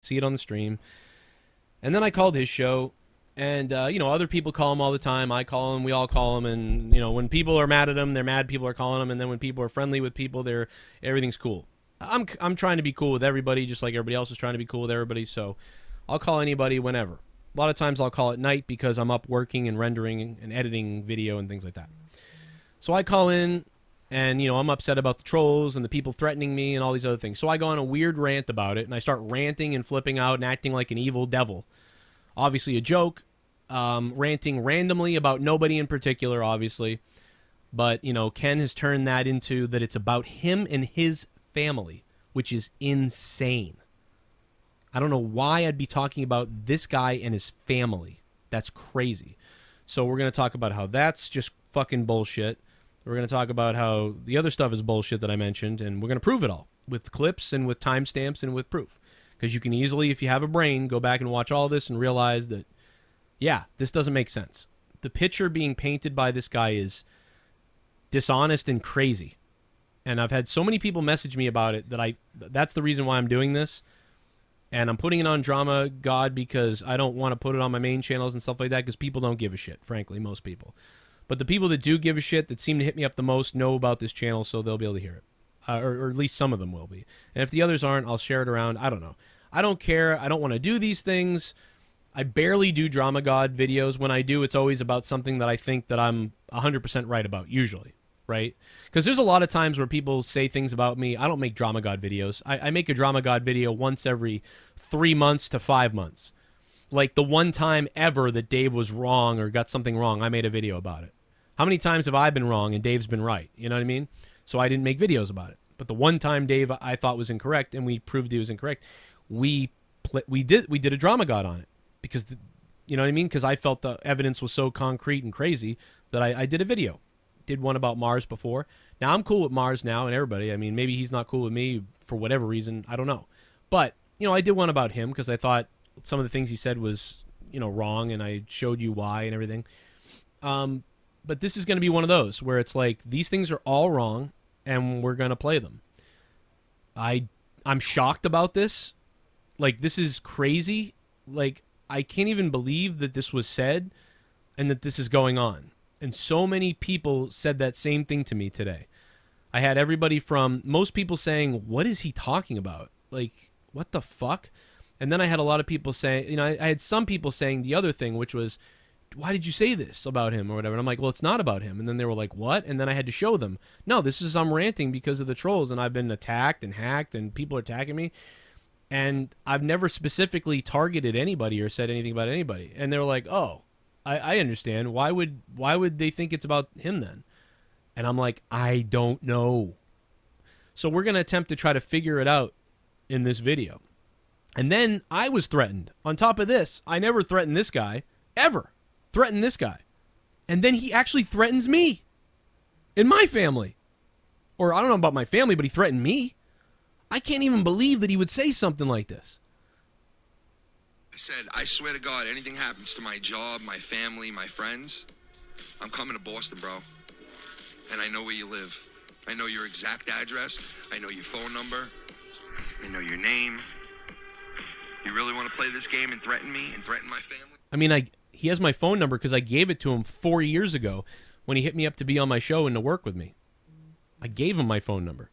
see it on the stream. And then I called his show, and, other people call him all the time. I call him, we all call him, and, when people are mad at him, they're mad people are calling him, and then when people are friendly with people, everything's cool. I'm trying to be cool with everybody, just like everybody else is trying to be cool with everybody, so I'll call anybody whenever. A lot of times I'll call at night because I'm up working and rendering and editing video and things like that. So I call in, and, I'm upset about the trolls and the people threatening me and all these other things. So I go on a weird rant about it, and I start ranting and flipping out and acting like an evil devil. Obviously a joke, ranting randomly about nobody in particular, obviously. But, Ken has turned that into that it's about him and his family, which is insane. I don't know why I'd be talking about this guy and his family. That's crazy. So we're going to talk about how that's just fucking bullshit. We're going to talk about how the other stuff is bullshit that I mentioned, and we're going to prove it all with clips and with timestamps and with proof. Because you can easily, if you have a brain, go back and watch all this and realize that, yeah, this doesn't make sense. The picture being painted by this guy is dishonest and crazy. And I've had so many people message me about it that that's the reason why I'm doing this. And I'm putting it on Drama God because I don't want to put it on my main channels and stuff like that because people don't give a shit, frankly, most people. But the people that do give a shit, that seem to hit me up the most, know about this channel, so they'll be able to hear it. Or at least some of them will be. And if the others aren't, I'll share it around. I don't know. I don't care. I don't want to do these things. I barely do Drama God videos. When I do, it's always about something that I think that I'm 100% right about, usually. Right? Because there's a lot of times where people say things about me. I don't make Drama God videos. I make a Drama God video once every 3 months to 5 months. Like the one time ever that Dave was wrong or got something wrong, I made a video about it. How many times have I been wrong and Dave's been right? You know what I mean? So I didn't make videos about it. But the one time Dave I thought was incorrect and we proved he was incorrect, we did a Drama God on it. Because, you know what I mean? Because I felt the evidence was so concrete and crazy that I did a video. Did one about Mars before. Now I'm cool with Mars now and everybody. I mean, maybe he's not cool with me for whatever reason. I don't know. But, I did one about him because I thought some of the things he said was, wrong, and I showed you why and everything. But this is going to be one of those where it's like, these things are all wrong, and we're going to play them. I'm shocked about this. Like, this is crazy. Like, I can't even believe that this was said and that this is going on. And so many people said that same thing to me today. I had everybody from, most people saying, what is he talking about? Like, what the fuck? And then I had a lot of people saying, I had some people saying the other thing, which was, why did you say this about him or whatever? And I'm like, well, it's not about him. And then they were like, what? And then I had to show them, no, this is, I'm ranting because of the trolls, and I've been attacked and hacked and people are attacking me. And I've never specifically targeted anybody or said anything about anybody. And they were like, oh, I understand. Why would they think it's about him then? And I'm like, I don't know. So we're going to attempt to try to figure it out in this video. And then I was threatened. On top of this, I never threatened this guy, ever. Threatened this guy. And then he actually threatens me. In my family. Or I don't know about my family, but he threatened me. I can't even believe that he would say something like this. I said, I swear to God, anything happens to my job, my family, my friends, I'm coming to Boston, bro. And I know where you live. I know your exact address. I know your phone number. I know your name. You really want to play this game and threaten me and threaten my family? I mean, he has my phone number because I gave it to him 4 years ago when he hit me up to be on my show and to work with me. I gave him my phone number.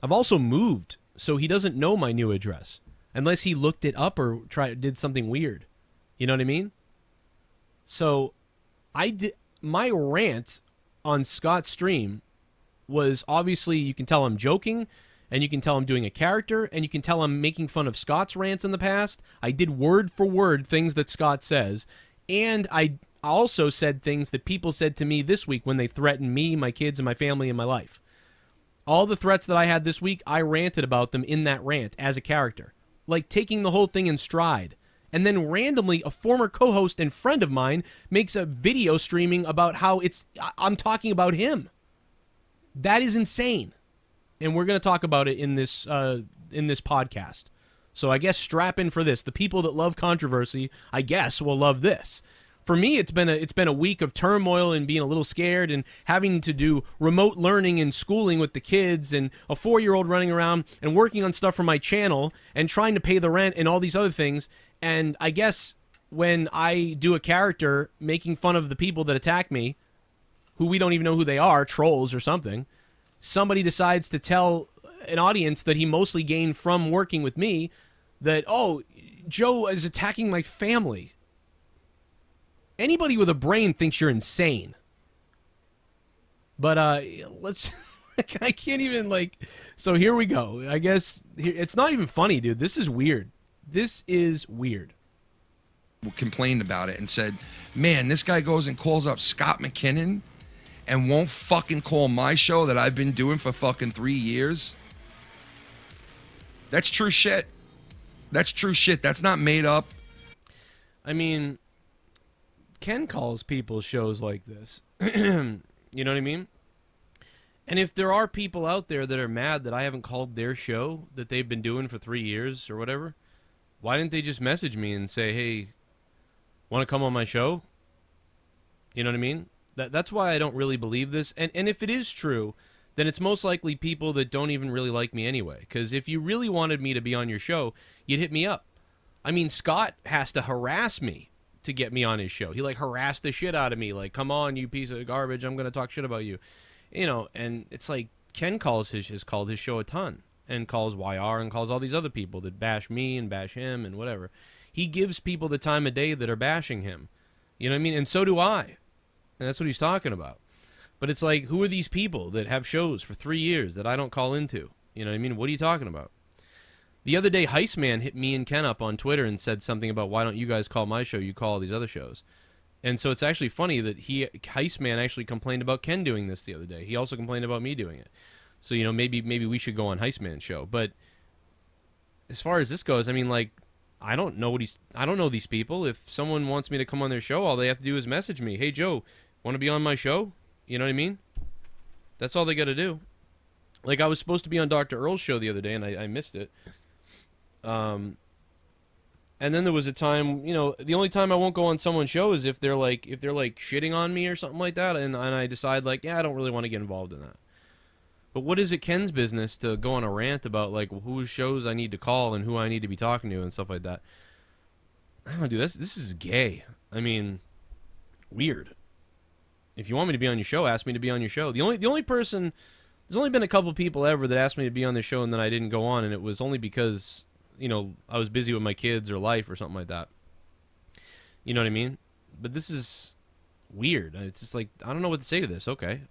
I've also moved, so he doesn't know my new address. Unless he looked it up or did something weird. You know what I mean? So, my rant on Scott's stream was obviously, you can tell I'm joking, and you can tell I'm doing a character, and you can tell I'm making fun of Scott's rants in the past. I did word for word things that Scott says, and I also said things that people said to me this week when they threatened me, my kids, and my family, and my life. All the threats that I had this week, I ranted about them in that rant as a character. Like taking the whole thing in stride. And then randomly, a former co-host and friend of mine makes a video streaming about how I'm talking about him. That is insane. And we're going to talk about it in this podcast. So I guess strap in for this. The people that love controversy, I guess, will love this. For me, it's been a week of turmoil and being a little scared and having to do remote learning and schooling with the kids and a 4-year-old running around and working on stuff for my channel and trying to pay the rent and all these other things. And I guess when I do a character making fun of the people that attack me, who we don't even know who they are, trolls or something, somebody decides to tell an audience that he mostly gained from working with me that, oh, Joe is attacking my family. Anybody with a brain thinks you're insane. But let's... I can't even, like... So here we go. I guess... It's not even funny, dude. This is weird. This is weird. Complained about it and said, man, this guy goes and calls up Scott McKinnon and won't fucking call my show that I've been doing for fucking 3 years. That's true shit. That's true shit. That's not made up. I mean... Ken calls people shows like this. You know what I mean? And if there are people out there that are mad that I haven't called their show that they've been doing for 3 years or whatever, why didn't they just message me and say, hey, want to come on my show? You know what I mean? That's why I don't really believe this. And if it is true, then it's most likely people that don't even really like me anyway. Because if you really wanted me to be on your show, you'd hit me up. I mean, Scott has to harass me to get me on his show. He, like, harassed the shit out of me. Like, come on, you piece of garbage. I'm going to talk shit about you. You know, and it's like Ken has called his show a ton. And calls YR and calls all these other people that bash me and bash him and whatever. He gives people the time of day that are bashing him. You know what I mean? And so do I. And that's what he's talking about. But it's like, who are these people that have shows for 3 years that I don't call into? You know what I mean? What are you talking about? The other day, Heistman hit me and Ken up on Twitter and said something about, why don't you guys call my show? You call all these other shows. And so it's actually funny that Heistman actually complained about Ken doing this the other day. He also complained about me doing it. So, you know, maybe we should go on Heistman's show. But as far as this goes, I mean, like, I don't know these people. If someone wants me to come on their show, all they have to do is message me. Hey, Joe, want to be on my show? You know what I mean? That's all they got to do. Like, I was supposed to be on Dr. Earl's show the other day, and I missed it. And then there was a time, you know, the only time I won't go on someone's show is if they're like shitting on me or something like that, and I decide, like, yeah, I don't really want to get involved in that. But what is it Ken's business to go on a rant about, like, whose shows I need to call and who I need to be talking to and stuff like that? I don't know, dude, this is gay. I mean, weird. If you want me to be on your show, ask me to be on your show. The only person, there's only been a couple people ever that asked me to be on their show and then I didn't go on, and it was only because, you know, I was busy with my kids or life or something like that. You know what I mean? But this is weird. It's just like, I don't know what to say to this. Okay,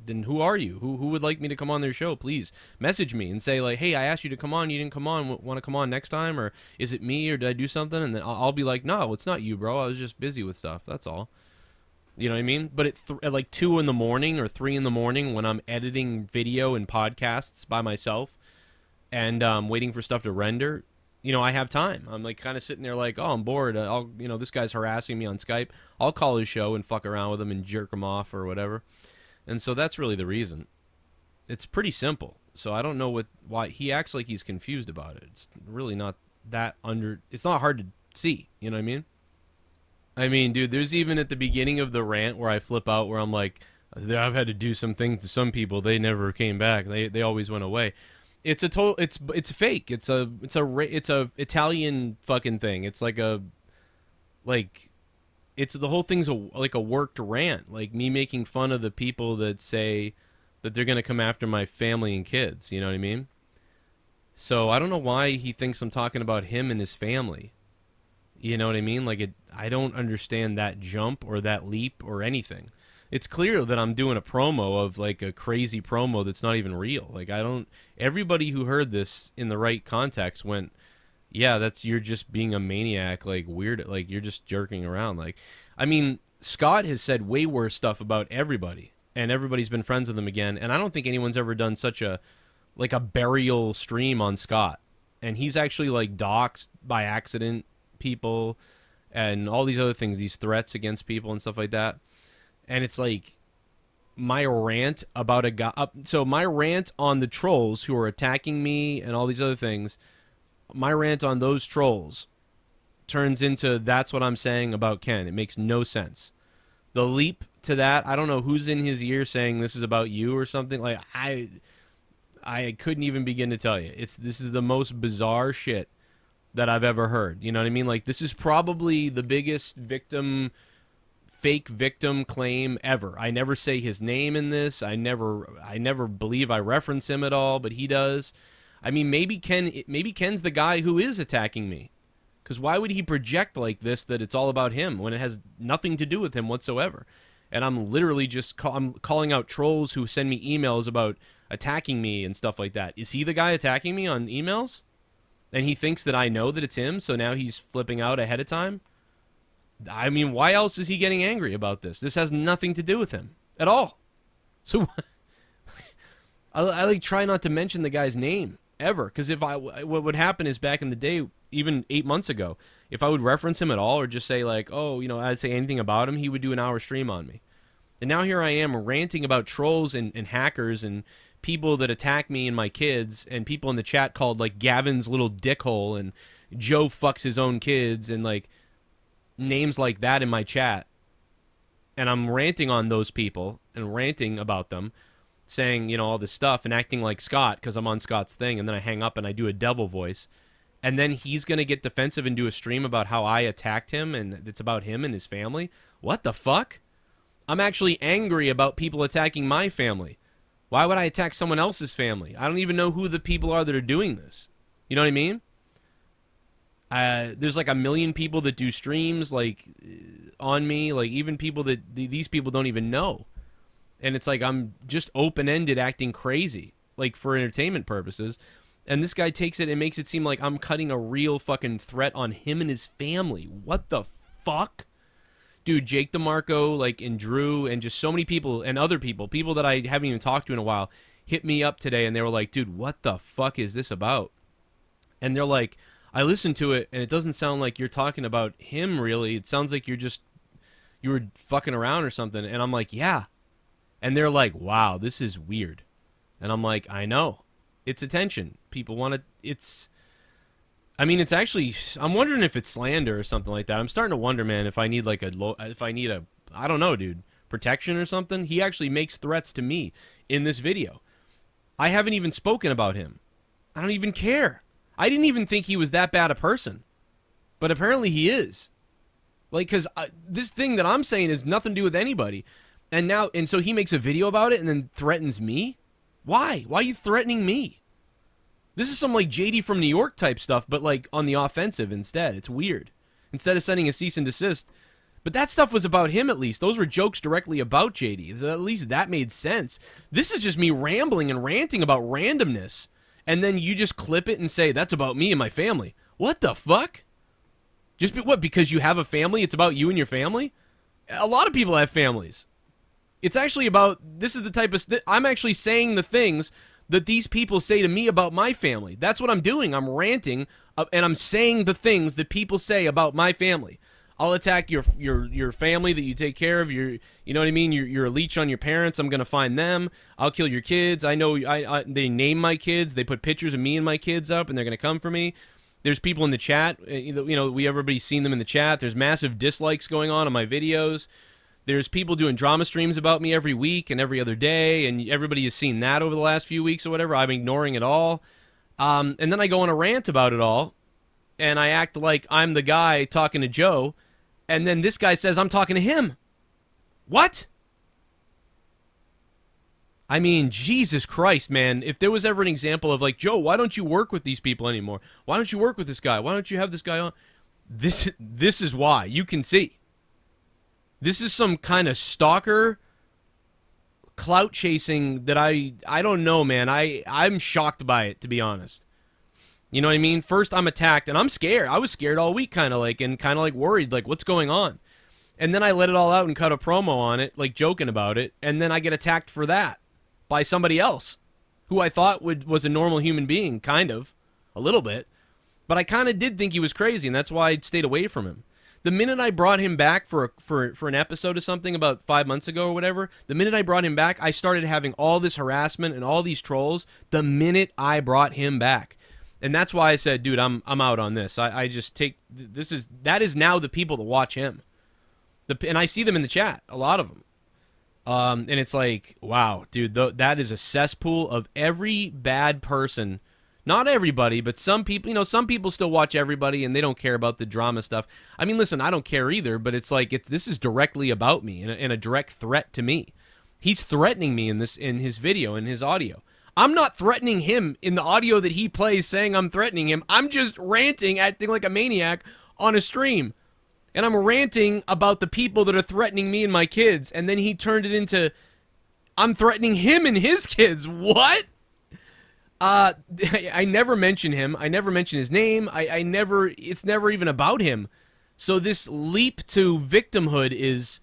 then who are you? Who would like me to come on their show? Please message me and say, like, hey, I asked you to come on, you didn't come on. Want to come on next time? Or is it me, or did I do something? And then I'll be like, no, it's not you, bro. I was just busy with stuff. That's all. You know what I mean? But at like 2 in the morning or 3 in the morning, when I'm editing video and podcasts by myself and waiting for stuff to render, you know, I have time. I'm like kind of sitting there like, oh, I'm bored. You know, this guy's harassing me on Skype. I'll call his show and fuck around with him and jerk him off or whatever. And so that's really the reason. It's pretty simple. So I don't know why he acts like he's confused about it. It's really not that it's not hard to see. You know what I mean? I mean, dude, there's even at the beginning of the rant where I flip out where I'm like, I've had to do some things to some people. They never came back. They always went away. It's a total. It's fake. It's a Italian fucking thing. It's like it's the whole thing's like a worked rant. Like me making fun of the people that say that they're gonna come after my family and kids. You know what I mean? So I don't know why he thinks I'm talking about him and his family. You know what I mean? Like I don't understand that jump or that leap or anything. It's clear that I'm doing a promo of like a crazy promo that's not even real. Like everybody who heard this in the right context went, yeah, you're just being a maniac, like weird, like you're just jerking around. Like, I mean, Scott has said way worse stuff about everybody and everybody's been friends with him again. And I don't think anyone's ever done such a burial stream on Scott. And he's actually like doxxed by accident people and all these other things, these threats against people and stuff like that. And it's like my rant about a guy. So my rant on the trolls who are attacking me and all these other things, my rant on those trolls turns into that's what I'm saying about Ken. It makes no sense. The leap to that, I don't know who's in his ear saying this is about you or something. Like I couldn't even begin to tell you. This is the most bizarre shit that I've ever heard. You know what I mean? Like, this is probably the biggest fake victim claim ever. I never say his name in this. I never believe I reference him at all, but he does. I mean, maybe Ken's the guy who is attacking me. Because why would he project like this that it's all about him when it has nothing to do with him whatsoever? And I'm literally just I'm calling out trolls who send me emails about attacking me and stuff like that. Is he the guy attacking me on emails? And he thinks that I know that it's him, so now he's flipping out ahead of time? I mean, why else is he getting angry about this? This has nothing to do with him at all. So I like try not to mention the guy's name ever, because what would happen is back in the day, even 8 months ago, if I would reference him at all or just say like, oh, you know, I'd say anything about him, he would do an hour stream on me. And now here I am ranting about trolls and hackers and people that attack me and my kids, and people in the chat called like Gavin's little dickhole and Joe fucks his own kids and like names like that in my chat. And I'm ranting on those people and ranting about them, saying, you know, all this stuff and acting like Scott because I'm on Scott's thing, and then I hang up and I do a devil voice. And then he's going to get defensive and do a stream about how I attacked him and it's about him and his family. What the fuck? I'm actually angry about people attacking my family. Why would I attack someone else's family? I don't even know who the people are that are doing this. You know what I mean? There's like 1 million people that do streams like on me, like even people that these people don't even know. And it's like I'm just open-ended acting crazy, like for entertainment purposes. And this guy takes it and makes it seem like I'm cutting a real fucking threat on him and his family. What the fuck? Dude, Jake DeMarco, like, and Drew, and just so many people, and other people that I haven't even talked to in a while, hit me up today, and they were like, dude, what the fuck is this about? And they're like, I listened to it, and it doesn't sound like you're talking about him, really. It sounds like you were fucking around or something. And I'm like, yeah. And they're like, wow, this is weird. And I'm like, I know. It's attention. People want to, it's actually, I'm wondering if it's slander or something like that. I'm starting to wonder, man, if I need like I don't know, dude, protection or something. He actually makes threats to me in this video. I haven't even spoken about him. I don't even care. I didn't even think he was that bad a person. But apparently he is. Like, because this thing that I'm saying has nothing to do with anybody. And so he makes a video about it and then threatens me? Why? Why are you threatening me? This is some like JD from New York type stuff, but like on the offensive instead. It's weird. Instead of sending a cease and desist. But that stuff was about him at least. Those were jokes directly about JD. So at least that made sense. This is just me rambling and ranting about randomness. And then you just clip it and say, that's about me and my family. What the fuck? What, because you have a family, it's about you and your family? A lot of people have families. It's actually about, this is the type of, I'm actually saying the things that these people say to me about my family. That's what I'm doing. I'm ranting, and I'm saying the things that people say about my family. I'll attack your family that you take care of. You know what I mean? You're a leech on your parents. I'm gonna find them. I'll kill your kids. I know. They name my kids. They put pictures of me and my kids up, and they're gonna come for me. There's people in the chat. You know, everybody's seen them in the chat. There's massive dislikes going on my videos. There's people doing drama streams about me every week and every other day, and everybody has seen that over the last few weeks or whatever. I'm ignoring it all. And then I go on a rant about it all, and I act like I'm the guy talking to Joe, and then this guy says I'm talking to him. What? I mean, Jesus Christ, man. If there was ever an example of like, Joe, why don't you work with these people anymore? Why don't you work with this guy? Why don't you have this guy on? This is why. You can see. This is some kind of stalker clout chasing that I don't know, man. I'm shocked by it, to be honest. You know what I mean? First, I'm attacked, and I'm scared. I was scared all week, kind of like worried, like, what's going on? And then I let it all out and cut a promo on it, like joking about it, and then I get attacked for that by somebody else who I thought was a normal human being, kind of, a little bit. But I kind of did think he was crazy, and that's why I stayed away from him. The minute I brought him back for an episode of something about 5 months ago or whatever, the minute I brought him back, I started having all this harassment and all these trolls the minute I brought him back. And that's why I said, dude, I'm out on this. I just take that is now the people that watch him. And I see them in the chat, a lot of them. And it's like, wow, dude, that is a cesspool of every bad person. Not everybody, but some people, some people still watch everybody and they don't care about the drama stuff. I mean, listen, I don't care either, but it's like, this is directly about me and a direct threat to me. He's threatening me in his video, in his audio. I'm not threatening him in the audio that he plays saying I'm threatening him. I'm just ranting, acting like a maniac on a stream. And I'm ranting about the people that are threatening me and my kids. And then he turned it into, I'm threatening him and his kids. What? I never mention him. I never mention his name. It's never even about him. So this leap to victimhood is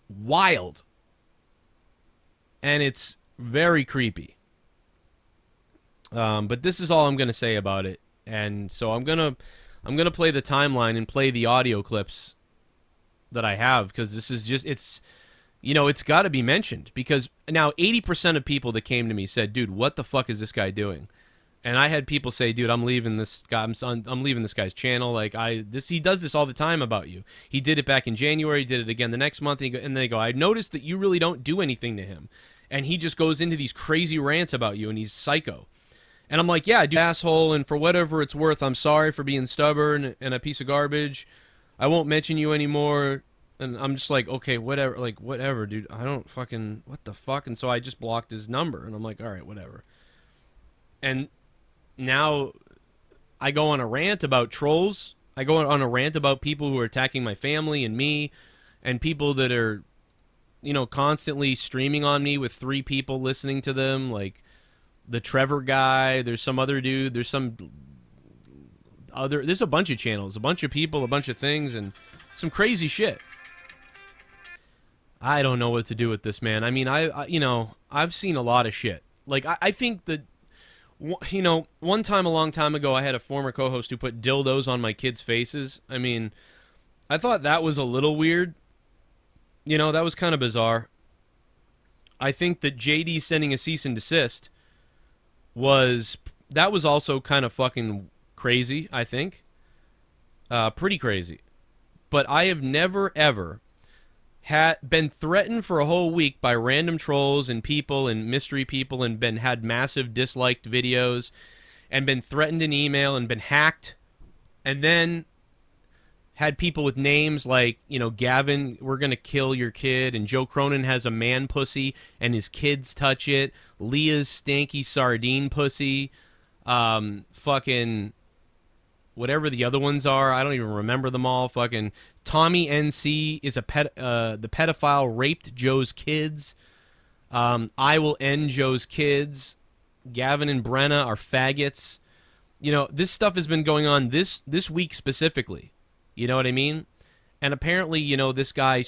wild. And it's very creepy. But this is all I'm going to say about it. And so I'm going to play the timeline and play the audio clips that I have, because this is just, it's got to be mentioned, because now 80% of people that came to me said, dude, what the fuck is this guy doing? And I had people say, dude, I'm leaving this guy. I'm leaving this guy's channel. Like, he does this all the time about you. He did it back in January. He did it again the next month. And they go, I noticed that you really don't do anything to him. And he just goes into these crazy rants about you, and he's psycho. And I'm like, yeah, I do, asshole, and for whatever it's worth, I'm sorry for being stubborn and a piece of garbage. I won't mention you anymore. And I'm just like, okay, whatever, like, whatever, dude. I don't fucking, what the fuck? And so I just blocked his number, and I'm like, all right, whatever. And now I go on a rant about trolls. I go on a rant about people who are attacking my family and me, and people that are, constantly streaming on me with 3 people listening to them, like the Trevor guy. There's some other dude. There's a bunch of channels, a bunch of people, a bunch of things, and some crazy shit. I don't know what to do with this, man. I mean, I've seen a lot of shit. Like, I think that, one time a long time ago, I had a former co-host who put dildos on my kids' faces. I mean, I thought that was a little weird. That was kind of bizarre. I think that JD sending a cease and desist was also kind of fucking crazy, I think. Pretty crazy. But I have never, ever been threatened for a whole week by random trolls and people and mystery people, and had massive disliked videos, and been threatened in email and been hacked, and then had people with names like, Gavin, we're going to kill your kid, and Joe Cronin has a man pussy and his kids touch it, Leah's stanky sardine pussy, fucking whatever the other ones are, I don't even remember them all. Fucking Tommy NC is the pedophile raped Joe's kids. I will end Joe's kids. Gavin and Brenna are faggots. This stuff has been going on this week specifically. You know what I mean? And apparently, this guy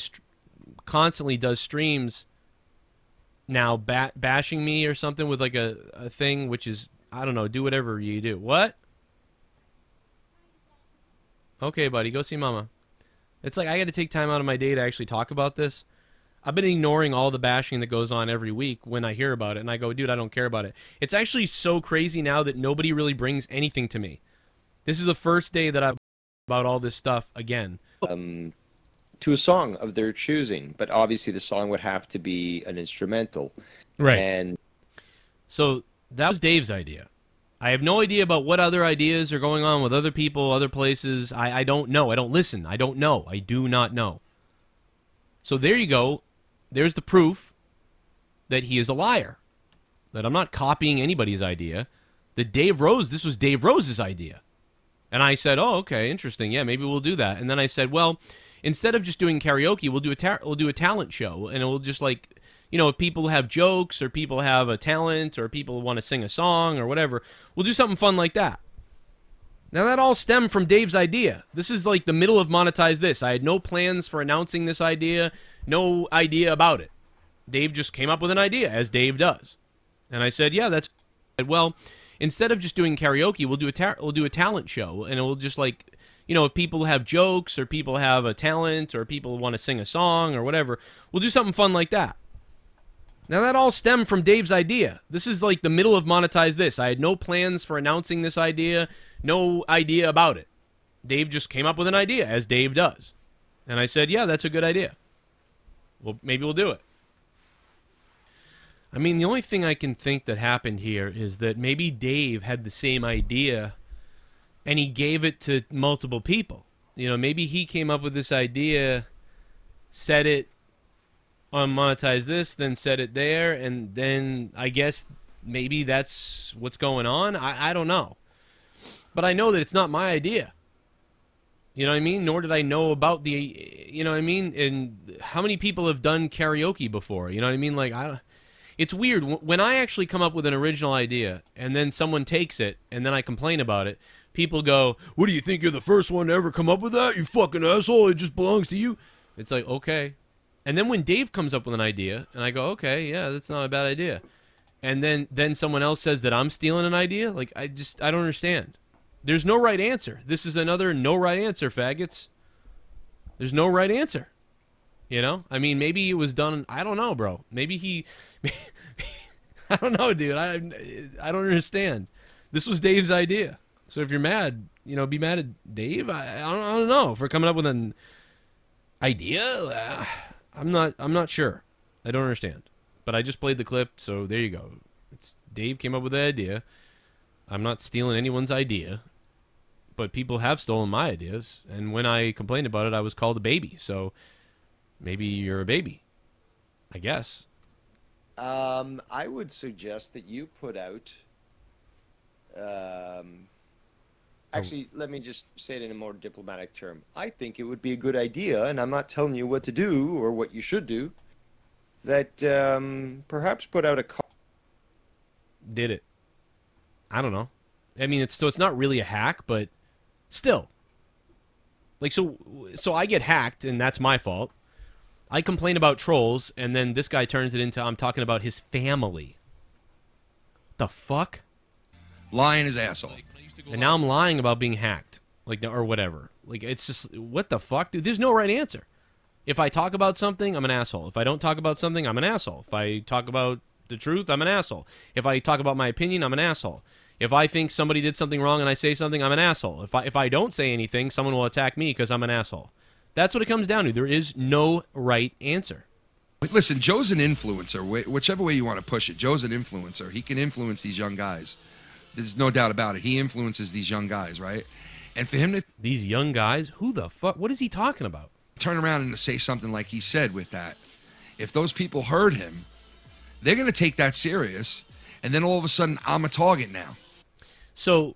constantly does streams now bashing me or something with like a thing, which is, I don't know, do whatever you do. What? Okay, buddy, go see mama. It's like I got to take time out of my day to actually talk about this. I've been ignoring all the bashing that goes on every week when I hear about it, and I go, dude, I don't care about it. It's actually so crazy now that nobody really brings anything to me. This is the first day that I've about all this stuff again. To a song of their choosing, but obviously the song would have to be an instrumental. Right. And so that was Dave's idea. I have no idea about what other ideas are going on with other people, other places. I don't know. I don't listen. I don't know. I do not know. So there you go. There's the proof that he is a liar. That I'm not copying anybody's idea. That this was Dave Rose's idea. And I said, oh, okay, interesting. Yeah, maybe we'll do that. And then I said, well, instead of just doing karaoke, we'll do a talent show. And it will just like, if people have jokes or people have a talent or people want to sing a song or whatever, we'll do something fun like that. Now, that all stemmed from Dave's idea. This is like the middle of Monetize This. I had no plans for announcing this idea, no idea about it. Dave just came up with an idea, as Dave does. And I said, yeah, that's well. Instead of just doing karaoke, we'll do a talent show, and it will just like, if people have jokes or people have a talent or people want to sing a song or whatever, we'll do something fun like that. Now, that all stemmed from Dave's idea. This is like the middle of Monetize This. I had no plans for announcing this idea, no idea about it. Dave just came up with an idea, as Dave does. And I said, yeah, that's a good idea. Well, maybe we'll do it. I mean, the only thing I can think that happened here is that maybe Dave had the same idea and he gave it to multiple people. You know, maybe he came up with this idea, said it on Monetize This, then said it there, and then I guess maybe that's what's going on. I don't know. But I know that it's not my idea. You know what I mean? Nor did I know about the, you know what I mean? And how many people have done karaoke before? You know what I mean? Like, it's weird. When I actually come up with an original idea and then someone takes it and then I complain about it, people go, what do you think, you're the first one to ever come up with that? You fucking asshole. It just belongs to you. It's like, okay. And then when Dave comes up with an idea and I go, okay, yeah, that's not a bad idea. And then someone else says that I'm stealing an idea. Like, I don't understand. There's no right answer. This is another no right answer, faggots. There's no right answer. You know? I mean, maybe it was done, I don't know, bro. Maybe he, I don't know, dude. I don't understand. This was Dave's idea. So if you're mad, you know, be mad at Dave. I don't know for coming up with an idea. I'm not sure. I don't understand. But I just played the clip, so there you go. It's Dave came up with the idea. I'm not stealing anyone's idea. But people have stolen my ideas, and when I complained about it, I was called a baby. So maybe you're a baby, I guess. I would suggest that you put out. Actually, let me just say it in a more diplomatic term. I think it would be a good idea, and I'm not telling you what to do or what you should do, that perhaps put out a call. Did it? I don't know. I mean, it's not really a hack, but still. Like, so I get hacked, and that's my fault. I complain about trolls, and then this guy turns it into I'm talking about his family. The fuck? Lying his asshole. And now I'm lying about being hacked, like, or whatever. Like, it's just, what the fuck, dude? There's no right answer. If I talk about something, I'm an asshole. If I don't talk about something, I'm an asshole. If I talk about the truth, I'm an asshole. If I talk about my opinion, I'm an asshole. If I think somebody did something wrong and I say something, I'm an asshole. If I don't say anything, someone will attack me because I'm an asshole. That's what it comes down to. There is no right answer. Listen, Joe's an influencer. Whichever way you want to push it, Joe's an influencer. He can influence these young guys. There's no doubt about it. He influences these young guys, right? And for him to... These young guys? Who the fuck? What is he talking about? Turn around and say something like he said with that. If those people heard him, they're going to take that serious. And then all of a sudden, I'm a target now. So,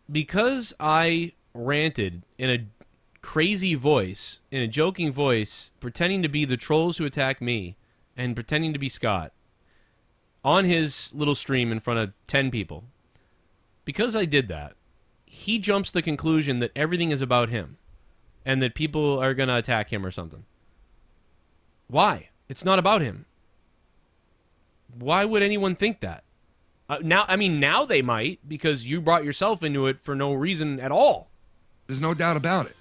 because I ranted in a crazy voice, in a joking voice, pretending to be the trolls who attack me, and pretending to be Scott, on his little stream in front of 10 people, because I did that, he jumps to the conclusion that everything is about him, and that people are going to attack him or something. Why? It's not about him. Why would anyone think that? Now they might, because you brought yourself into it for no reason at all. There's no doubt about it.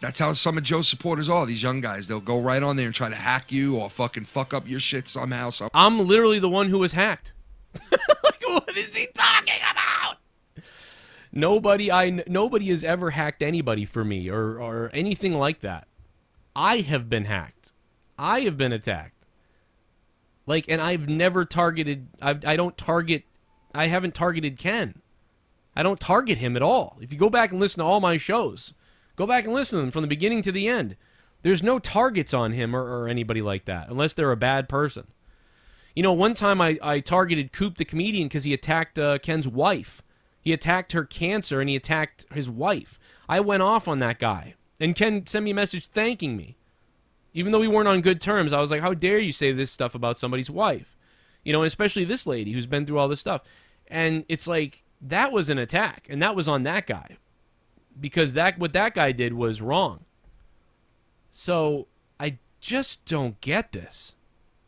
That's how some of Joe's supporters are, these young guys. They'll go right on there and try to hack you or fucking fuck up your shit somehow. I'm literally the one who was hacked. Like, what is he talking about? Nobody has ever hacked anybody for me or anything like that. I have been hacked. I have been attacked. Like, and I've never targeted, I haven't targeted Ken. I don't target him at all. If you go back and listen to all my shows, go back and listen to them from the beginning to the end. There's no targets on him or anybody like that, unless they're a bad person. You know, one time I targeted Coop the comedian because he attacked Ken's wife. He attacked her cancer and he attacked his wife. I went off on that guy. And Ken sent me a message thanking me. Even though we weren't on good terms, I was like, how dare you say this stuff about somebody's wife? You know, and especially this lady who's been through all this stuff. And it's like, that was an attack. And that was on that guy. Because what that guy did was wrong. So, I just don't get this.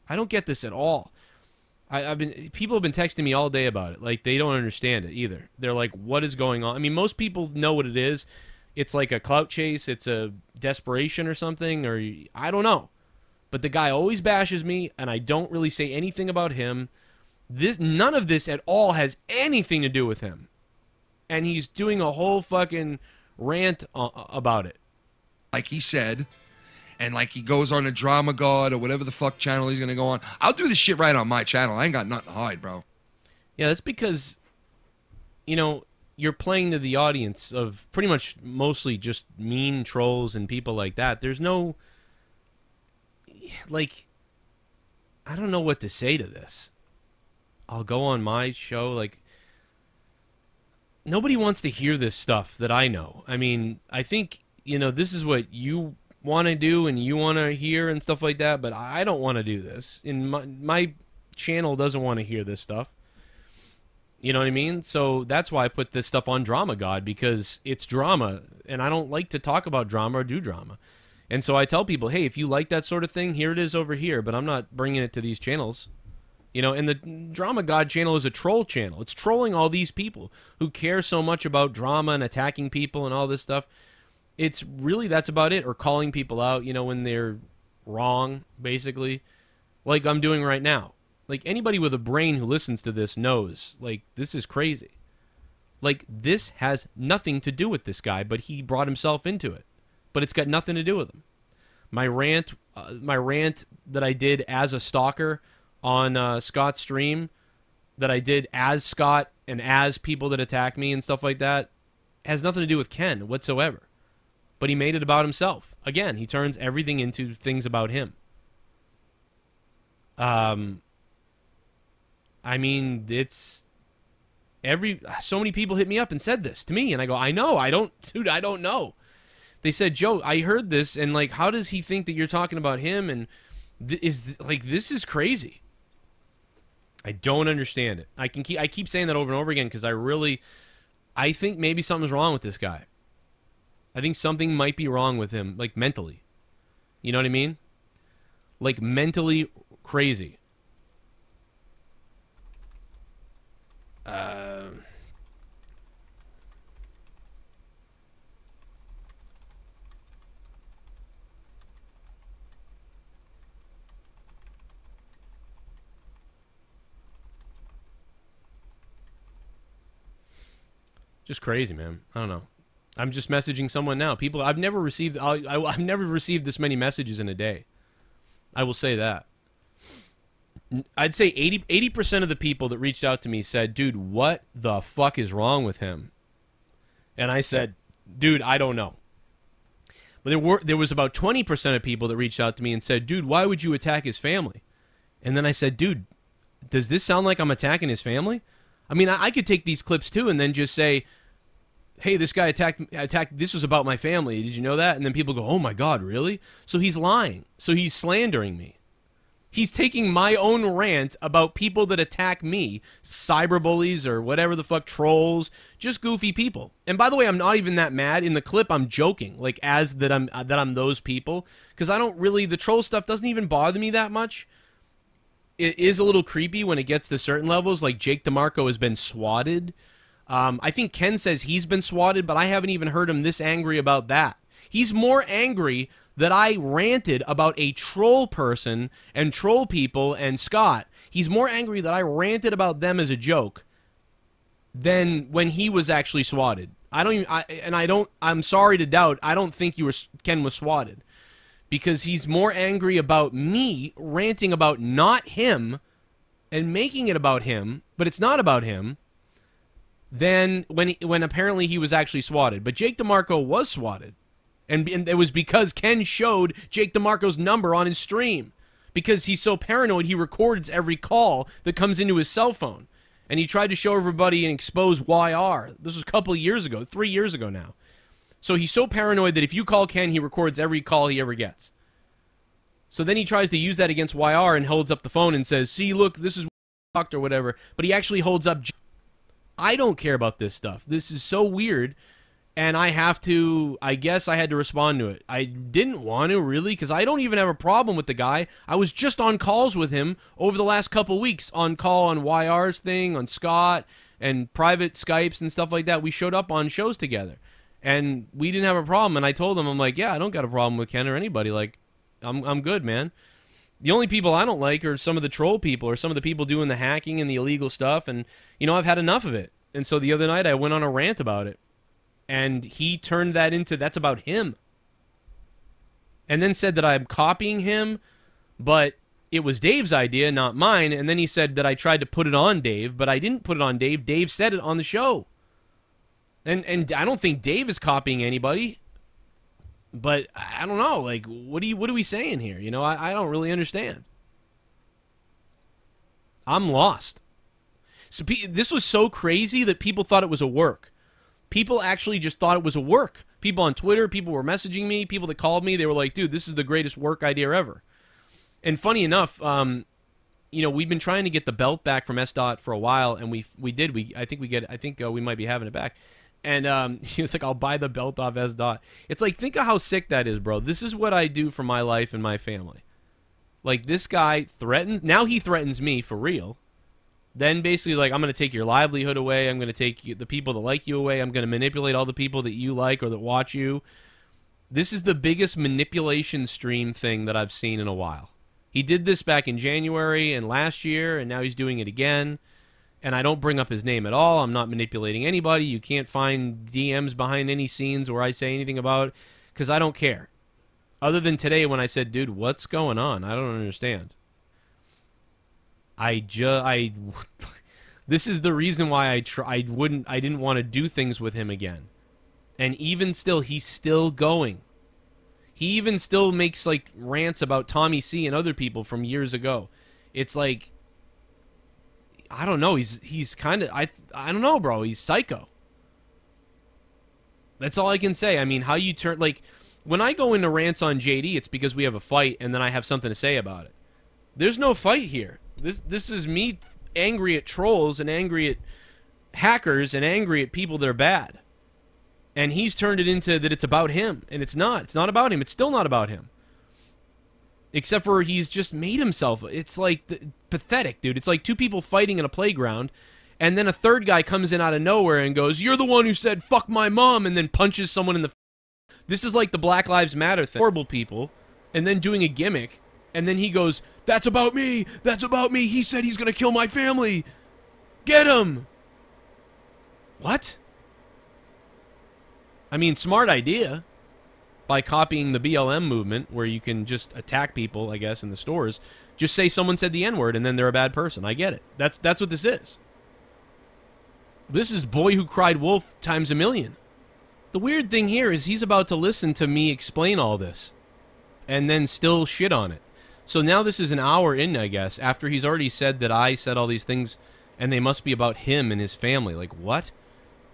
I don't get this at all. People have been texting me all day about it. Like, they don't understand it either. They're like, what is going on? I mean, most people know what it is. It's like a clout chase. It's a desperation or something, or I don't know. But the guy always bashes me, and I don't really say anything about him. None of this at all has anything to do with him. And he's doing a whole fucking rant about it. Like he said, and like he goes on a Drama God or whatever the fuck channel he's going to go on. I'll do this shit right on my channel. I ain't got nothing to hide, bro. Yeah, that's because, you know, you're playing to the audience of pretty much mostly just mean trolls and people like that. There's no, like, I don't know what to say to this. I'll go on my show, like, nobody wants to hear this stuff that I know. I mean, I think, you know, this is what you want to do and you want to hear and stuff like that, but I don't want to do this. And my channel doesn't want to hear this stuff. You know what I mean? So that's why I put this stuff on Drama God, because it's drama, and I don't like to talk about drama or do drama. And so I tell people, hey, if you like that sort of thing, here it is over here, but I'm not bringing it to these channels. You know, and the Drama God channel is a troll channel. It's trolling all these people who care so much about drama and attacking people and all this stuff. It's really, that's about it. Or calling people out, you know, when they're wrong, basically. Like I'm doing right now. Like anybody with a brain who listens to this knows, like, this is crazy. Like, this has nothing to do with this guy, but he brought himself into it. But it's got nothing to do with him. My rant that I did as a stalker on Scott's stream, that I did as Scott and as people that attack me and stuff like that, has nothing to do with Ken whatsoever. But he made it about himself. Again, he turns everything into things about him. I mean, it's so many people hit me up and said this to me, and I go, I know, I don't know. They said, Joe, I heard this, and like, how does he think that you're talking about him? And this is crazy. I don't understand it. I keep saying that over and over again because I think maybe something's wrong with this guy. I think something might be wrong with him, like mentally. You know what I mean? Like mentally crazy. Just crazy, man. I don't know. I'm just messaging someone now. People, I've never received this many messages in a day. I will say that. I'd say 80% of the people that reached out to me said, dude, what the fuck is wrong with him? And I said, dude, I don't know. But there was about 20% of people that reached out to me and said, dude, why would you attack his family? And then I said, dude, does this sound like I'm attacking his family? I mean, I could take these clips too and then just say, hey, this guy attacked, this was about my family. Did you know that? And then people go, oh my God, really? So he's lying. So he's slandering me. He's taking my own rant about people that attack me, cyberbullies or whatever the fuck, trolls, just goofy people. And by the way, I'm not even that mad. In the clip, I'm joking, like I'm those people, because I don't really, the troll stuff doesn't even bother me that much. It is a little creepy when it gets to certain levels, like Jake DeMarco has been swatted. I think Ken says he's been swatted, but I haven't even heard him this angry about that. He's more angry that I ranted about a troll person and troll people and Scott. He's more angry that I ranted about them as a joke than when he was actually swatted. I'm sorry to doubt, I don't think Ken was swatted. Because he's more angry about me ranting about not him and making it about him, but it's not about him, than when apparently he was actually swatted. But Jake DeMarco was swatted. And it was because Ken showed Jake DeMarco's number on his stream. Because he's so paranoid, he records every call that comes into his cell phone. And he tried to show everybody and expose YR. This was a couple of years ago, 3 years ago now. So he's so paranoid that if you call Ken, he records every call he ever gets. So then he tries to use that against YR and holds up the phone and says, see, look, this is fucked or whatever. But he actually holds up. I don't care about this stuff. This is so weird. And I guess I had to respond to it. I didn't want to, really, because I don't even have a problem with the guy. I was just on calls with him over the last couple weeks, on call on YR's thing, on Scott, and private Skypes and stuff like that. We showed up on shows together. And we didn't have a problem. And I told him, I'm like, yeah, I don't got a problem with Ken or anybody. Like, I'm good, man. The only people I don't like are some of the troll people or some of the people doing the hacking and the illegal stuff. And, you know, I've had enough of it. And so the other night I went on a rant about it. And he turned that into, that's about him. And then said that I'm copying him, but it was Dave's idea, not mine. And then he said that I tried to put it on Dave, but I didn't put it on Dave. Dave said it on the show. And I don't think Dave is copying anybody. But I don't know, like, what are we saying here? You know, I don't really understand. I'm lost. So this was so crazy that people thought it was a work. People actually just thought it was a work. People on Twitter, people were messaging me, people that called me, they were like, dude, this is the greatest work idea ever. And funny enough, you know, we've been trying to get the belt back from S-Dot for a while, and we did. I think we might be having it back. And he was like, I'll buy the belt off S-Dot. It's like, think of how sick that is, bro. This is what I do for my life and my family. Like, this guy threatens, now he threatens me for real. Then basically, like, I'm going to take your livelihood away. I'm going to take the people that like you away. I'm going to manipulate all the people that you like or that watch you. This is the biggest manipulation stream thing that I've seen in a while. He did this back in January and last year, and now he's doing it again. And I don't bring up his name at all. I'm not manipulating anybody. You can't find DMs behind any scenes where I say anything about it because I don't care. Other than today when I said, dude, what's going on? I don't understand. This is the reason why I didn't want to do things with him again. And even still, he's still going. He even still makes like rants about Tommy C and other people from years ago. It's like, I don't know. He's kind of, I don't know, bro. He's psycho. That's all I can say. I mean, how you turn, like, when I go into rants on JD, it's because we have a fight and then I have something to say about it. There's no fight here. This is me angry at trolls and angry at hackers and angry at people that are bad. And he's turned it into that it's about him. And it's not. It's not about him. It's still not about him. Except for he's just made himself. It's like pathetic, dude. It's like two people fighting in a playground, and then a third guy comes in out of nowhere and goes, "You're the one who said fuck my mom," and then punches someone in the. This is like the Black Lives Matter thing. Horrible people, and then doing a gimmick, and then he goes, "That's about me. That's about me. He said he's gonna kill my family. Get him." What? I mean, smart idea. By copying the BLM movement, where you can just attack people, I guess, in the stores, just say someone said the N-word and then they're a bad person. I get it. That's what this is. This is Boy Who Cried Wolf times a million. The weird thing here is he's about to listen to me explain all this and then still shit on it. So now this is an hour in, I guess, after he's already said that I said all these things and they must be about him and his family. Like, what?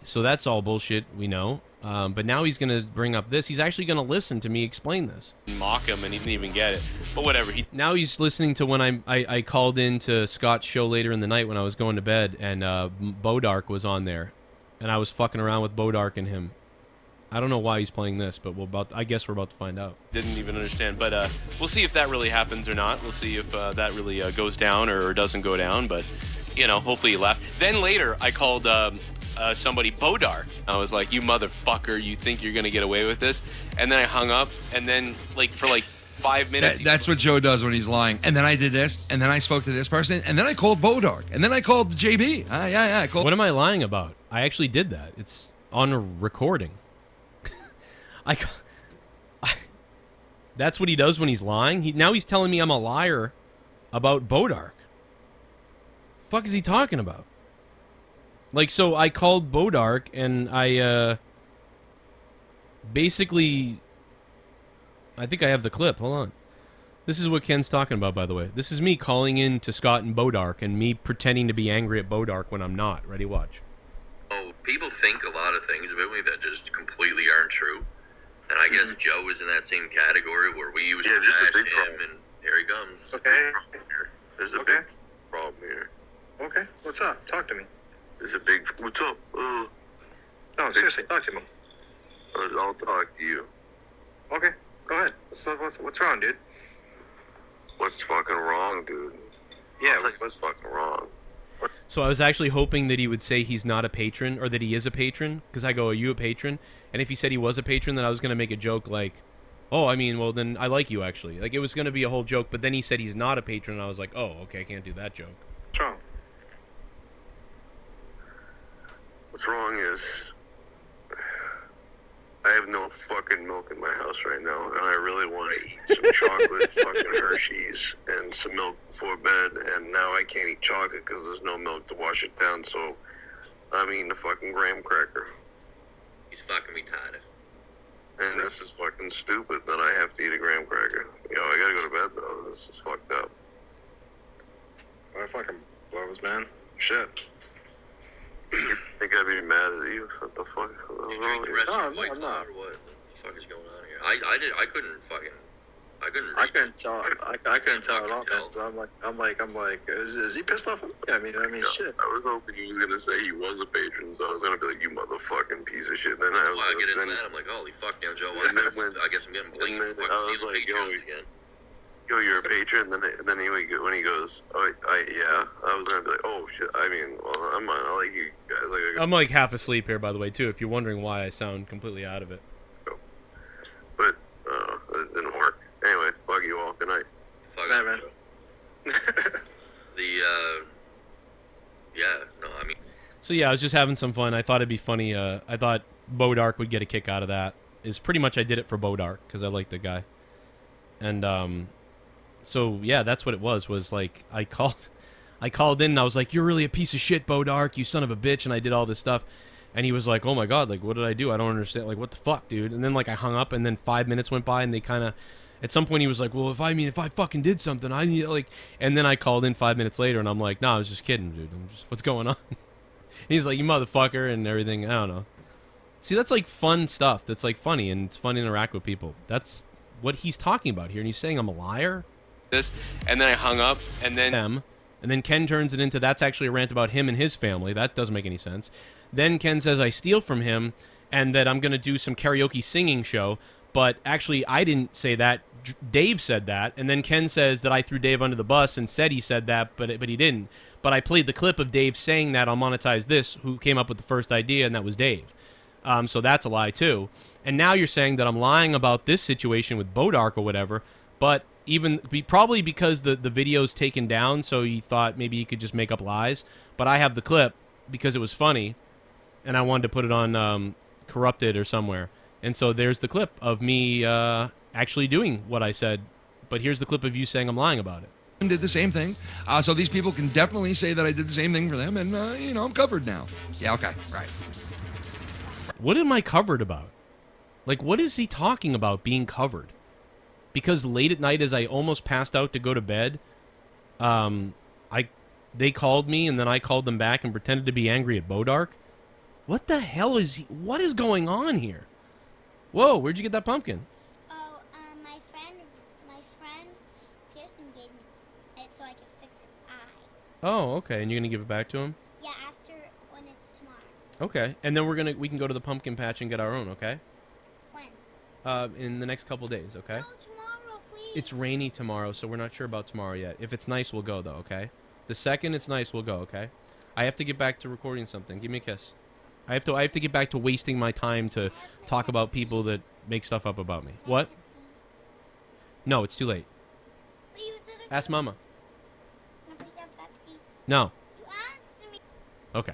So that's all bullshit, we know. But now he's going to bring up this. He's actually going to listen to me explain this. Mock him, and he didn't even get it. But whatever. Now he's listening to when I called into Scott's show later in the night when I was going to bed, and Bodark was on there. And I was fucking around with Bodark and him. I don't know why he's playing this, but I guess we're about to find out. Didn't even understand. But we'll see if that really happens or not. We'll see if that really goes down or doesn't go down. But, you know, hopefully he left. Then later, I called... somebody Bodark. I was like, you motherfucker, you think you're gonna get away with this? And then I hung up, and then like for like 5 minutes. That's what Joe does when he's lying. And then I did this, and then I spoke to this person, and then I called Bodark, and then I called JB. Yeah, I called. What am I lying about? I actually did that. It's on a recording. That's what he does when he's lying. Now he's telling me I'm a liar about Bodark. Fuck is he talking about? Like, so I called Bodark, and I, basically, I think I have the clip. Hold on. This is what Ken's talking about, by the way. This is me calling in to Scott and Bodark, and me pretending to be angry at Bodark when I'm not. Ready, watch. Oh, people think a lot of things about me that just completely aren't true. And I guess Joe is in that same category where we used to bash him, and here he comes. Okay. There's a big problem here. Okay. What's up? Talk to me. There's a big... What's up? No, seriously, talk to me. I'll talk to you. Okay, go ahead. What's wrong, dude? What's fucking wrong, dude? Yeah, what's fucking wrong? So I was actually hoping that he would say he's not a patron, or that he is a patron, because I go, are you a patron? And if he said he was a patron, then I was going to make a joke like, oh, I mean, well, then I like you, actually. Like, it was going to be a whole joke, but then he said he's not a patron, and I was like, oh, okay, I can't do that joke. What's wrong? What's wrong is I have no fucking milk in my house right now, and I really want to eat some chocolate, fucking Hershey's, and some milk before bed, and now I can't eat chocolate because there's no milk to wash it down, so I'm eating a fucking graham cracker. He's fucking retarded. And this is fucking stupid that I have to eat a graham cracker. You know, I gotta go to bed, bro. This is fucked up. What fucking blows, man. Shit. You think I'd be mad at you? What the fuck? You drink the rest No, of your White I'm Claw not. or what? What the fuck is going on here? I couldn't fucking. I couldn't. I read couldn't tell. I couldn't tell at all. Tell. Man. So I'm like, is he pissed off? Yeah, I mean, Yeah, shit. I was hoping he was gonna say he was a patron, so I was gonna be like, you motherfucking piece of shit. Then I was Well, I get into then, that. I'm like, holy fuck, now Joe. And then when- I guess I'm getting blamed and for then I fucking was stealing like, patrons again. yo, you're a patron. Then when he goes, oh, yeah, I was gonna be like, oh shit. I mean, well, I like you guys. Like, I'm like half asleep here, by the way, too, if you're wondering why I sound completely out of it. but it didn't work. Anyway, fuck you all. Good night. Fuck Nah, it, man. Joe. Yeah, no, I mean, So, yeah, I was just having some fun. I thought it'd be funny. I thought Bodark would get a kick out of that. Is pretty much I did it for Bodark, because I like the guy. And, so, yeah, that's what it was like, I called in, and I was like, you're really a piece of shit, Bodark, you son of a bitch, and I did all this stuff. And he was like, oh my god, like, what did I do? I don't understand. Like, what the fuck, dude? And then, like, I hung up, and then 5 minutes went by, and they kind of... At some point, he was like, well, if I fucking did something, I need, like... And then I called in 5 minutes later, and I'm like, nah, I was just kidding, dude. What's going on? He's like, you motherfucker, and everything. I don't know. See, that's, like, fun stuff. That's, like, funny, and it's fun to interact with people. That's what he's talking about here, and he's saying I'm a liar? This, and then I hung up, and then Them. And then Ken turns it into that's actually a rant about him and his family. That doesn't make any sense. Then Ken says I steal from him and that I'm going to do some karaoke singing show. But actually, I didn't say that. Dave said that. And then Ken says that I threw Dave under the bus and said he said that, but he didn't. But I played the clip of Dave saying that on Monetize This, who came up with the first idea, and that was Dave. So that's a lie, too. And now you're saying that I'm lying about this situation with Bodark or whatever, but... probably because the video's taken down, so he thought maybe he could just make up lies. But I have the clip because it was funny, and I wanted to put it on Corrupted or somewhere. And so there's the clip of me actually doing what I said. But here's the clip of you saying I'm lying about it. Did the same thing. So these people can definitely say that I did the same thing for them, and, I'm covered now. Yeah, okay, right. What am I covered about? Like, what is he talking about being covered? Because late at night, as I almost passed out to go to bed, they called me, and then I called them back and pretended to be angry at Bodark. What the hell is he? What is going on here? Whoa, where'd you get that pumpkin? Oh, my friend Pearson gave me it so I could fix its eye. Oh, okay, and you're gonna give it back to him? Yeah, after when it's tomorrow. Okay, and then we can go to the pumpkin patch and get our own, okay? When? In the next couple days, okay? No, tomorrow, please. It's rainy tomorrow, so we're not sure about tomorrow yet. If it's nice, we'll go, though, okay? The second it's nice, we'll go, okay? I have to get back to recording something. Give me a kiss. I have to get back to wasting my time to talk about people that make stuff up about me. What? No, it's too late. But you said it Ask Mama. could pick up Pepsi. No. You asked me. Okay.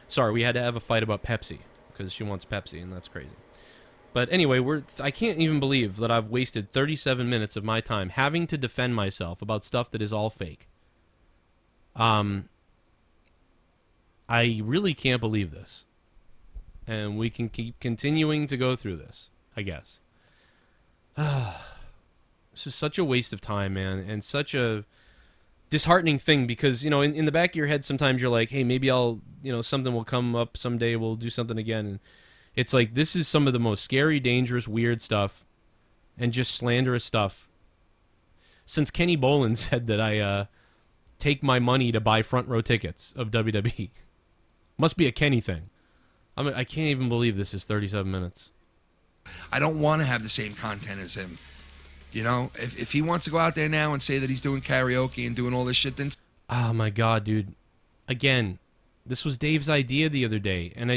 Sorry, we had to have a fight about Pepsi because she wants Pepsi, and that's crazy. But anyway, I can't even believe that I've wasted 37 minutes of my time having to defend myself about stuff that is all fake. I really can't believe this. And we can keep continuing to go through this, I guess. This is such a waste of time, man, and such a disheartening thing because, in the back of your head sometimes you're like, hey, maybe I'll, something will come up someday, we'll do something again. And it's like, this is some of the most scary, dangerous, weird stuff and just slanderous stuff. Since Kenny Bolin said that I take my money to buy front row tickets of WWE. Must be a Kenny thing. I can't even believe this is 37 minutes. I don't want to have the same content as him. If he wants to go out there now and say that he's doing karaoke and doing all this shit, then... Oh, my God, dude. Again, this was Dave's idea the other day, and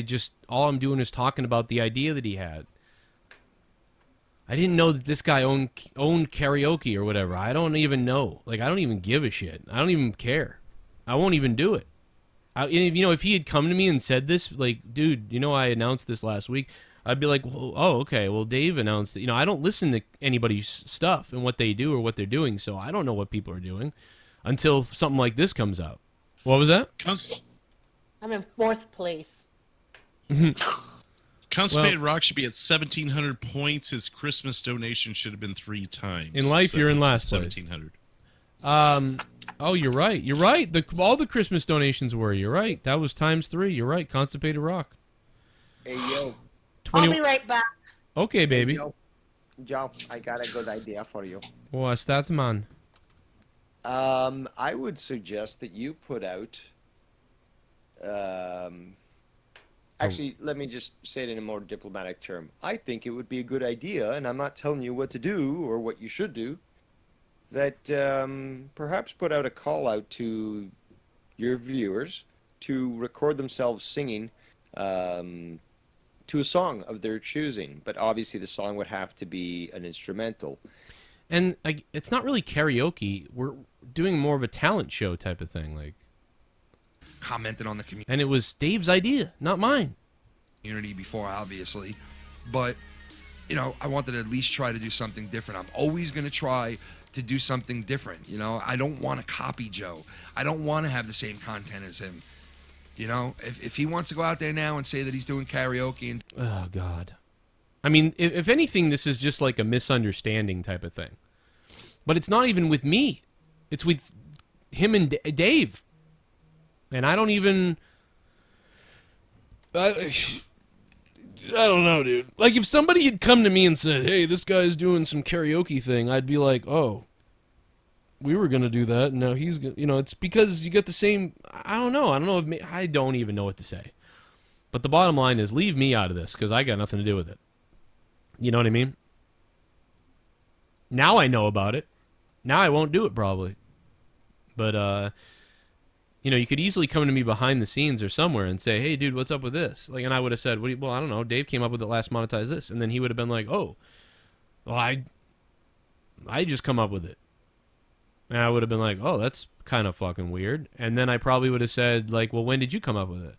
all I'm doing is talking about the idea that he had. I didn't know that this guy owned karaoke or whatever. I don't even know. Like, I don't even give a shit. I don't even care. I won't even do it. If he had come to me and said this, like, dude, I announced this last week, I'd be like, well, oh, okay, well, Dave announced it. I don't listen to anybody's stuff and what they do or what they're doing, so I don't know what people are doing until something like this comes out. What was that? I'm in 4th place. Constipated Rock should be at 1,700 points. His Christmas donation should have been 3 times. In life, you're in last place. 1,700. Oh, you're right. You're right. All the Christmas donations were. You're right. That was times 3. You're right. Constipated Rock. Hey, yo. I'll be right back. Okay, baby. Hey, Joe, I got a good idea for you. What's that, man? I would suggest that you put out... Actually, let me just say it in a more diplomatic term. I think it would be a good idea, and I'm not telling you what to do or what you should do, that perhaps put out a call out to your viewers to record themselves singing to a song of their choosing. But obviously the song would have to be an instrumental. And it's not really karaoke. We're doing more of a talent show type of thing, like Commented on the community. And it was Dave's idea, not mine. Community before, obviously, but I wanted to at least try to do something different. I'm always going to try to do something different. I don't want to copy Joe. I don't want to have the same content as him. If he wants to go out there now and say that he's doing karaoke and oh God, I mean, if anything, this is just like a misunderstanding type of thing. But it's not even with me. It's with him and Dave. And I don't even... I don't know, dude. Like, if somebody had come to me and said, hey, this guy's doing some karaoke thing, I'd be like, oh, we were going to do that, and now he's going to... it's because you got the same... I don't know. I don't even know what to say. But the bottom line is, leave me out of this, because I got nothing to do with it. You know what I mean? Now I know about it. Now I won't do it, probably. But, you could easily come to me behind the scenes or somewhere and say, hey, dude, what's up with this? Like, and I would have said, well, I don't know. Dave came up with it last monetize this. And then he would have been like, oh, well, I just come up with it. And I would have been like, oh, that's kind of fucking weird. And then I probably would have said, like, well, when did you come up with it?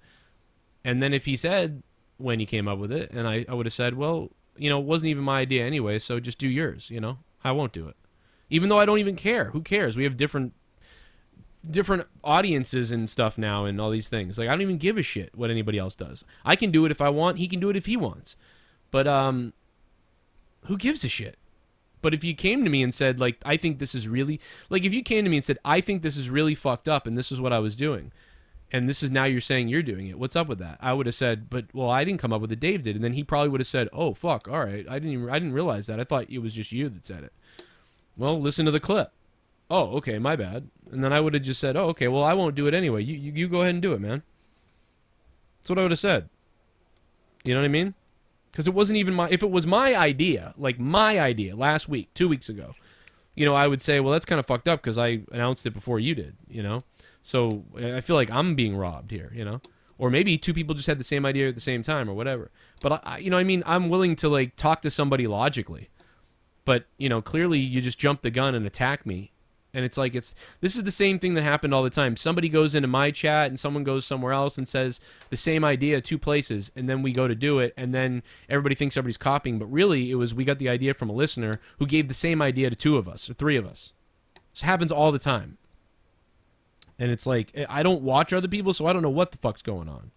And then if he said when he came up with it, and I would have said, well, it wasn't even my idea anyway, so just do yours, I won't do it. Even though I don't even care. Who cares? We have different audiences and stuff now and all these things. Like, I don't even give a shit what anybody else does. I can do it if I want. He can do it if he wants. But who gives a shit? But if you came to me and said, like, I think this is really... Like, if you came to me and said, I think this is really fucked up and this is what I was doing, and this is now you're saying you're doing it, what's up with that? I would have said, but, well, I didn't come up with it, Dave did. And then he probably would have said, oh, fuck, all right. I didn't realize that. I thought it was just you that said it. Well, listen to the clip. Oh, okay, my bad. And then I would have just said, oh, okay, well, I won't do it anyway. You go ahead and do it, man. That's what I would have said. You know what I mean? Because it wasn't even my... If it was my idea, like my idea, last week, 2 weeks ago, I would say, well, that's kind of fucked up because I announced it before you did, So I feel like I'm being robbed here, Or maybe two people just had the same idea at the same time or whatever. But, I'm willing to, like, talk to somebody logically. But, clearly you just jump the gun and attack me. And it's like, this is the same thing that happened all the time. Somebody goes into my chat and someone goes somewhere else and says the same idea 2 places, and then we go to do it, and then everybody thinks everybody's copying. But really, we got the idea from a listener who gave the same idea to 2 of us or 3 of us. This happens all the time. And it's like, I don't watch other people, so I don't know what the fuck's going on.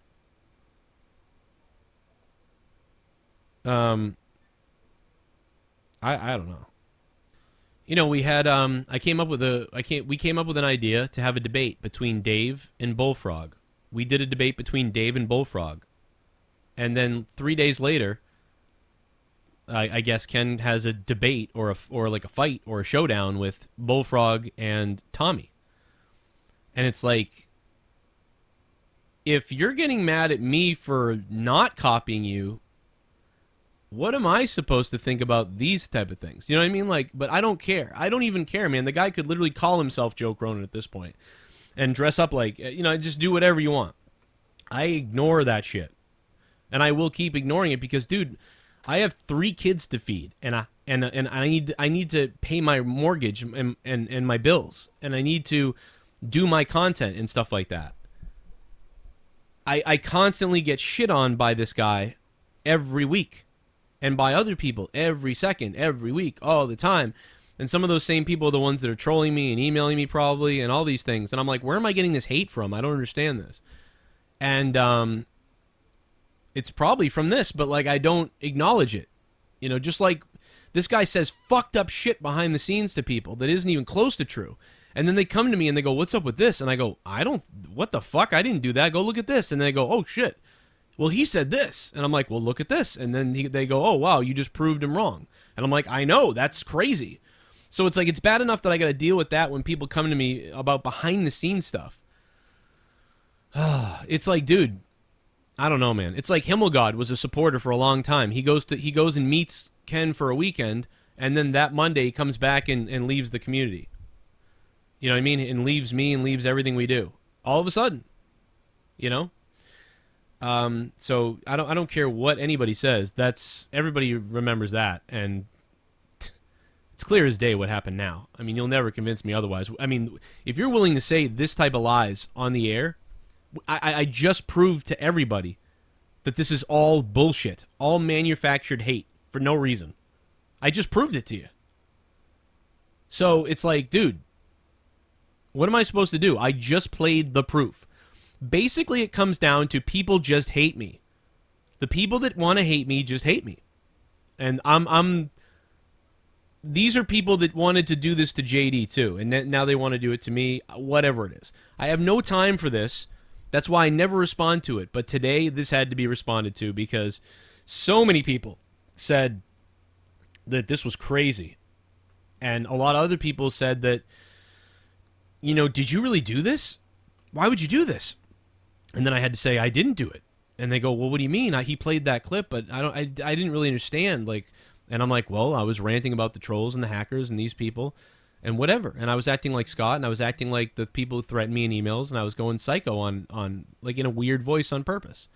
I don't know. We had we came up with an idea to have a debate between Dave and Bullfrog. We did a debate between Dave and Bullfrog. And then 3 days later, I guess Ken has a debate or like a fight or a showdown with Bullfrog and Tommy. And it's like, if you're getting mad at me for not copying you, what am I supposed to think about these type of things? You know what I mean? Like, but I don't care. I don't even care, man. The guy could literally call himself Joe Cronin at this point and dress up like, just do whatever you want. I ignore that shit. And I will keep ignoring it because, dude, I have 3 kids to feed, and and I need to pay my mortgage and my bills, and I need to do my content and stuff like that. I constantly get shit on by this guy every week, and by other people every second, every week, all the time. And some of those same people are the ones that are trolling me and emailing me probably and all these things. And I'm like, where am I getting this hate from? I don't understand this. And it's probably from this, but like I don't acknowledge it. You know, just like this guy says fucked up shit behind the scenes to people that isn't even close to true. And then they come to me and they go, what's up with this? And I go, what the fuck? I didn't do that. Go look at this. And they go, oh shit. Well, he said this. And I'm like, well, look at this. And then they go, oh wow, you just proved him wrong. And I'm like, I know, that's crazy. So it's like, it's bad enough that I got to deal with that when people come to me about behind the scenes stuff. It's like, dude, I don't know, man. It's like Himmelgod was a supporter for a long time. He goes and meets Ken for a weekend, and then that Monday he comes back and leaves the community. You know what I mean? And leaves me and leaves everything we do. All of a sudden. You know? So I don't care what anybody says. Everybody remembers that, and it's clear as day what happened now. I mean, you'll never convince me otherwise. I mean, if you're willing to say this type of lies on the air, I just proved to everybody that this is all bullshit, all manufactured hate for no reason. I just proved it to you. So it's like, dude, what am I supposed to do? I just played the proof. Basically, it comes down to people just hate me. The people that want to hate me just hate me. And these are people that wanted to do this to JD too, and now they want to do it to me, whatever it is. I have no time for this. That's why I never respond to it. But today, this had to be responded to because so many people said that this was crazy. And a lot of other people said that, you know, did you really do this? Why would you do this? And then I had to say, I didn't do it. And they go, well, what do you mean? He played that clip, but I didn't really understand. And I'm like, well, I was ranting about the trolls and the hackers and these people and whatever. And I was acting like Scott, and I was acting like the people who threatened me in emails, and I was going psycho on like in a weird voice on purpose.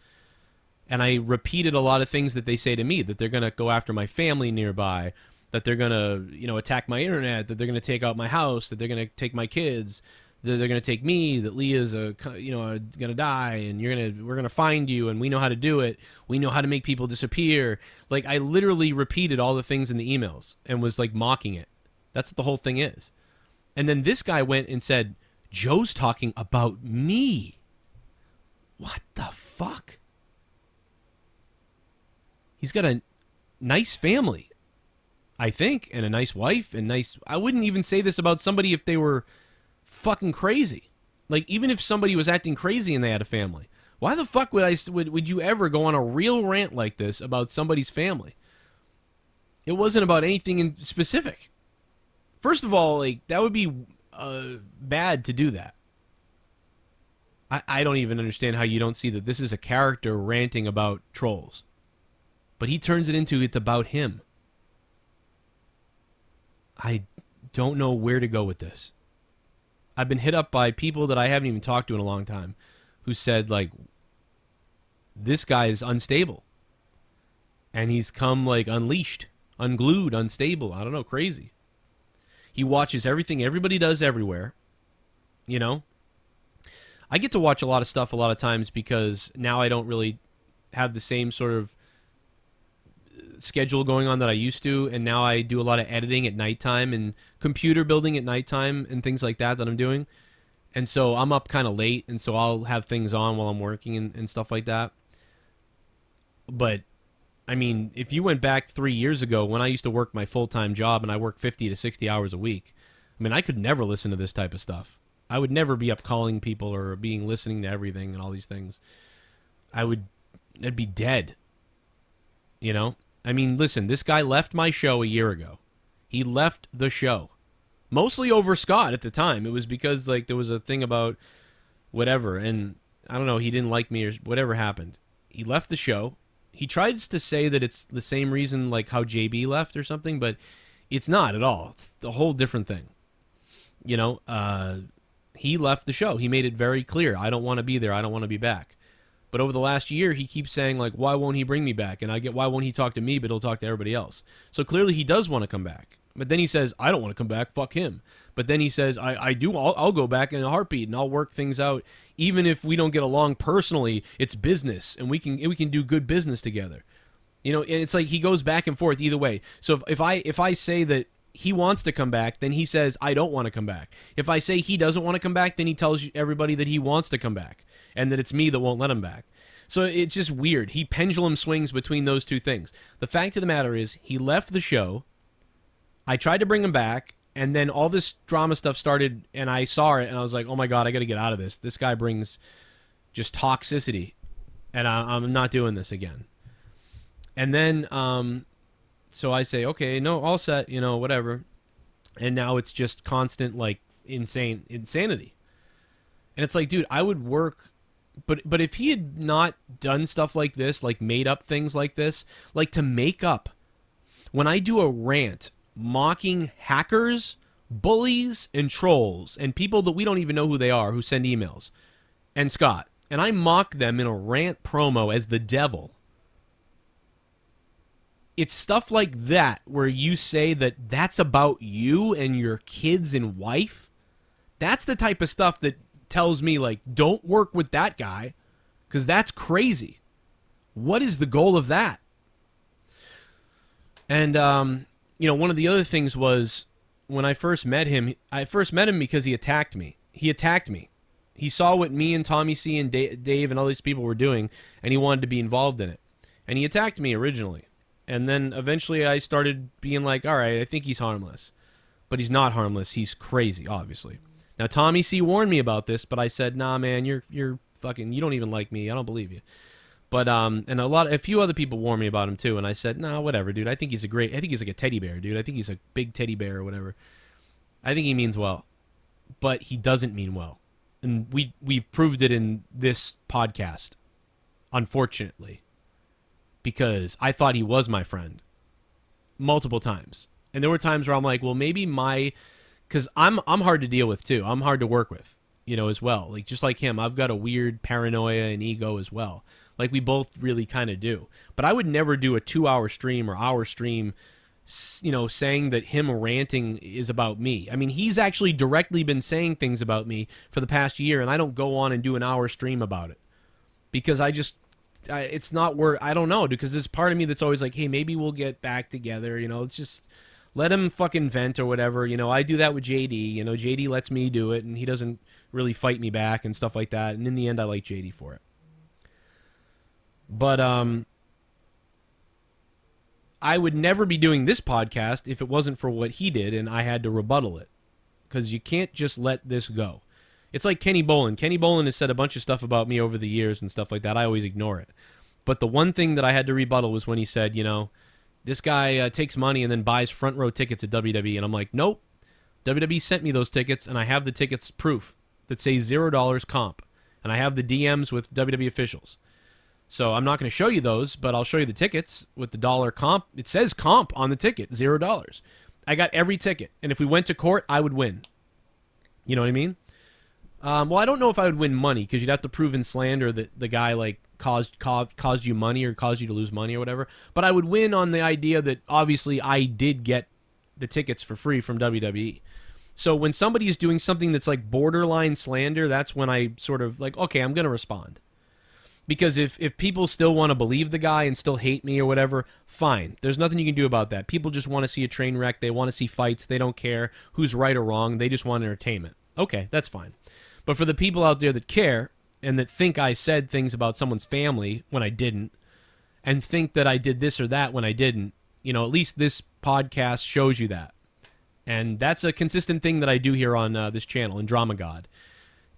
And I repeated a lot of things that they say to me, that they're going to go after my family nearby, that they're going to, you know, attack my internet, that they're going to take out my house, that they're going to take my kids, that they're going to take me, that Leah's going to die, and we're going to find you, and we know how to do it. We know how to make people disappear. Like, I literally repeated all the things in the emails and was like mocking it. That's what the whole thing is. And then this guy went and said, Joe's talking about me. What the fuck? He's got a nice family, I think, and a nice wife, and nice... I wouldn't even say this about somebody if they were fucking crazy. Like, even if somebody was acting crazy and they had a family, why the fuck would you ever go on a real rant like this about somebody's family? It wasn't about anything in specific. First of all, like, that would be bad to do that. I don't even understand how you don't see that this is a character ranting about trolls. But he turns it into it's about him. I don't know where to go with this. I've been hit up by people that I haven't even talked to in a long time who said, like, this guy is unstable. And he's come, like, unleashed, unglued, unstable. I don't know, crazy. He watches everything everybody does everywhere. You know? I get to watch a lot of stuff a lot of times because now I don't really have the same sort of schedule going on that I used to, and now I do a lot of editing at nighttime and computer building at nighttime and things like that I'm doing. And so I'm up kind of late, and so I'll have things on while I'm working and stuff like that. But, I mean, if you went back 3 years ago when I used to work my full-time job and I worked 50 to 60 hours a week, I mean, I could never listen to this type of stuff. I would never be up calling people or listening to everything and all these things. I'd be dead. You know? I mean, listen, this guy left my show a year ago. He left the show. Mostly over Scott at the time. It was because, like, there was a thing about whatever, and I don't know, he didn't like me or whatever happened. He left the show. He tries to say that it's the same reason, like, how JB left or something, but it's not at all. It's a whole different thing. You know, he left the show. He made it very clear. I don't want to be there. I don't want to be back. But over the last year, he keeps saying, like, why won't he bring me back? And I get, why won't he talk to me, but he'll talk to everybody else? So clearly he does want to come back. But then he says, I don't want to come back, fuck him. But then he says, I do, I'll go back in a heartbeat, and I'll work things out. Even if we don't get along personally, it's business, and we can do good business together. You know, and it's like he goes back and forth either way. So if I say that he wants to come back, then he says, I don't want to come back. If I say he doesn't want to come back, then he tells everybody that he wants to come back, and that it's me that won't let him back. So it's just weird. He pendulum swings between those two things. The fact of the matter is, he left the show. I tried to bring him back, and then all this drama stuff started, and I saw it, and I was like, oh my God, I got to get out of this. This guy brings just toxicity, and I'm not doing this again. And then, so I say, okay, no, all set, you know, whatever. And now it's just constant, like, insanity. And it's like, dude, I would work, but if he had not done stuff like this, like made up things like this, like to make up, when I do a rant mocking hackers, bullies, and trolls, and people that we don't even know who they are, who send emails, and Scott, and I mock them in a rant promo as the devil, it's stuff like that where you say that that's about you and your kids and wife. That's the type of stuff that tells me, like, don't work with that guy, because that's crazy. What is the goal of that? And, you know, one of the other things was when I first met him because he attacked me. He attacked me. He saw what me and Tommy C and Dave and all these people were doing, and he wanted to be involved in it. And he attacked me originally. And then eventually I started being like, all right, I think he's harmless. But he's not harmless. He's crazy, obviously. Now, Tommy C warned me about this, but I said, nah, man, you're fucking, you don't even like me. I don't believe you. But, and a few other people warned me about him too, and I said, nah, whatever, dude. I think he's like a teddy bear, dude. I think he's a big teddy bear or whatever. I think he means well. But he doesn't mean well. And we've proved it in this podcast, unfortunately. Because I thought he was my friend multiple times. And there were times where I'm like, well, maybe because I'm hard to deal with too. I'm hard to work with, you know, as well. Like, just like him, I've got a weird paranoia and ego as well. Like we both really kind of do. But I would never do a 2-hour stream or hour stream, you know, saying that him ranting is about me. I mean, he's actually directly been saying things about me for the past year, and I don't go on and do an hour stream about it. Because it's not worth, I don't know, because there's part of me that's always like, hey, maybe we'll get back together, you know, let's just let him fucking vent or whatever. You know, I do that with JD, you know, JD lets me do it, and he doesn't really fight me back and stuff like that, and in the end, I like JD for it. But, I would never be doing this podcast if it wasn't for what he did, and I had to rebuttal it, because you can't just let this go. It's like Kenny Bolin. Kenny Bolin has said a bunch of stuff about me over the years and stuff like that. I always ignore it. But the one thing that I had to rebuttal was when he said, you know, this guy takes money and then buys front row tickets at WWE. And I'm like, nope. WWE sent me those tickets, and I have the tickets proof that say $0 comp. And I have the DMs with WWE officials. So I'm not going to show you those, but I'll show you the tickets with the dollar comp. It says comp on the ticket, $0. I got every ticket. And if we went to court, I would win. You know what I mean? Well, I don't know if I would win money, because you'd have to prove in slander that the guy like caused you money or caused you to lose money or whatever. But I would win on the idea that obviously I did get the tickets for free from WWE. So when somebody is doing something that's like borderline slander, that's when I sort of like, okay, I'm going to respond. Because if people still want to believe the guy and still hate me or whatever, fine. There's nothing you can do about that. People just want to see a train wreck. They want to see fights. They don't care who's right or wrong. They just want entertainment. Okay, that's fine. But for the people out there that care and that think I said things about someone's family when I didn't, and think that I did this or that when I didn't, you know, at least this podcast shows you that. And that's a consistent thing that I do here on this channel in Drama God,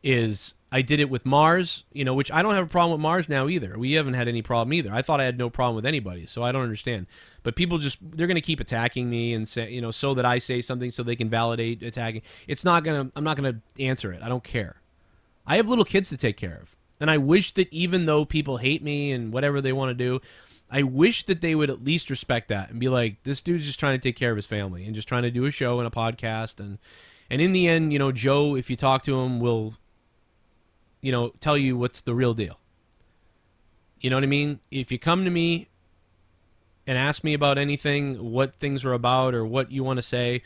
is I did it with Mars, you know, which I don't have a problem with Mars now either. We haven't had any problem either. I thought I had no problem with anybody, so I don't understand. But people they're going to keep attacking me and say, you know, so that I say something so they can validate attacking. I'm not going to answer it. I don't care. I have little kids to take care of. And I wish that even though people hate me and whatever they want to do, I wish that they would at least respect that and be like, this dude's just trying to take care of his family and just trying to do a show and a podcast. And in the end, you know, Joe, if you talk to him, will, you know, tell you what's the real deal. You know what I mean? If you come to me and ask me about anything, what things are about or what you want to say,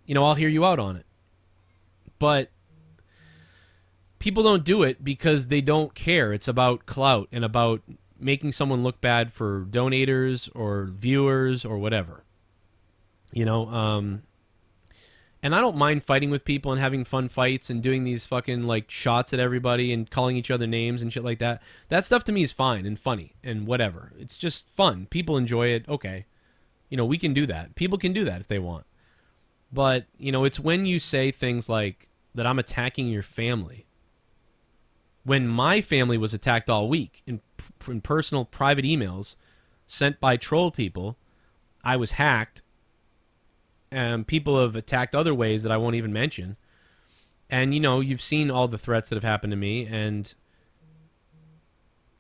you know, I'll hear you out on it. But people don't do it because they don't care. It's about clout and about making someone look bad for donators or viewers or whatever. You know, and I don't mind fighting with people and having fun fights and doing these fucking, like, shots at everybody and calling each other names and shit like that. That stuff to me is fine and funny and whatever. It's just fun. People enjoy it. Okay. You know, we can do that. People can do that if they want. But, you know, it's when you say things like that I'm attacking your family. When my family was attacked all week in personal private emails sent by troll people, I was hacked. And people have attacked other ways that I won't even mention. And, you know, you've seen all the threats that have happened to me. And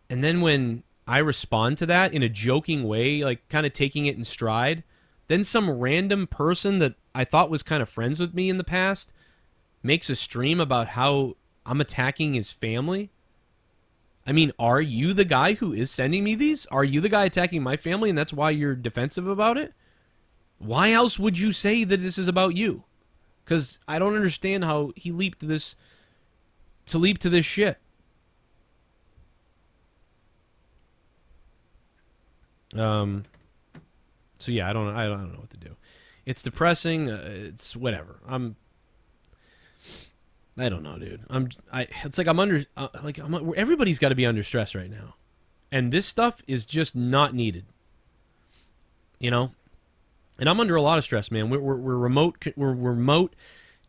then when I respond to that in a joking way, like kind of taking it in stride, then some random person that I thought was kind of friends with me in the past makes a stream about how I'm attacking his family. I mean, are you the guy who is sending me these? Are you the guy attacking my family and that's why you're defensive about it? Why else would you say that this is about you? Because I don't understand how he leaped to this shit. So yeah, I don't know what to do. It's depressing. It's whatever. I don't know, dude. It's like I'm under. Everybody's got to be under stress right now, and this stuff is just not needed. You know. And I'm under a lot of stress, man. We're remote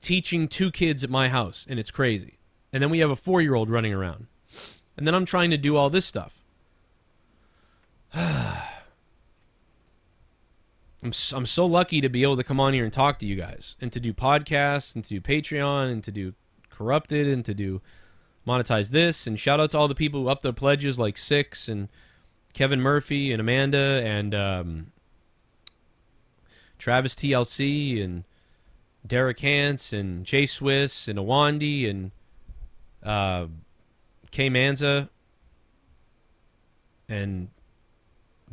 teaching 2 kids at my house, and it's crazy. And then we have a 4-year-old running around. And then I'm trying to do all this stuff. I'm so lucky to be able to come on here and talk to you guys, and to do podcasts, and to do Patreon, and to do Corrupted, and to do monetize this. And shout out to all the people who upped their pledges, like Six and Kevin Murphy and Amanda and Travis TLC and Derek Hance and Jay Swiss and Awandi and K Manza and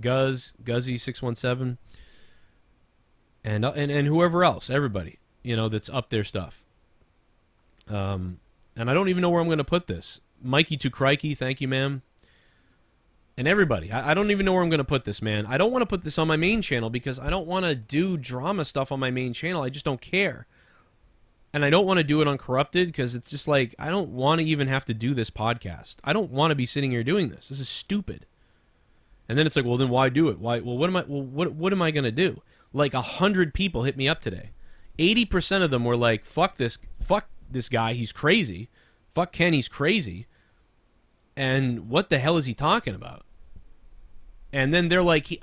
Guzzy 617 and whoever else, everybody, you know, that's up their stuff. And I don't even know where I'm going to put this. Mikey to Crikey, thank you, ma'am. And everybody, I don't even know where I'm going to put this, man. I don't want to put this on my main channel because I don't want to do drama stuff on my main channel. I just don't care. And I don't want to do it on Corrupted because it's just like, I don't want to even have to do this podcast. I don't want to be sitting here doing this. This is stupid. And then it's like, well, then why do it? Why? Well, what am I going to do? Like 100 people hit me up today. 80% of them were like, fuck this guy, he's crazy. Fuck Ken, he's crazy. And what the hell is he talking about? And then they're like,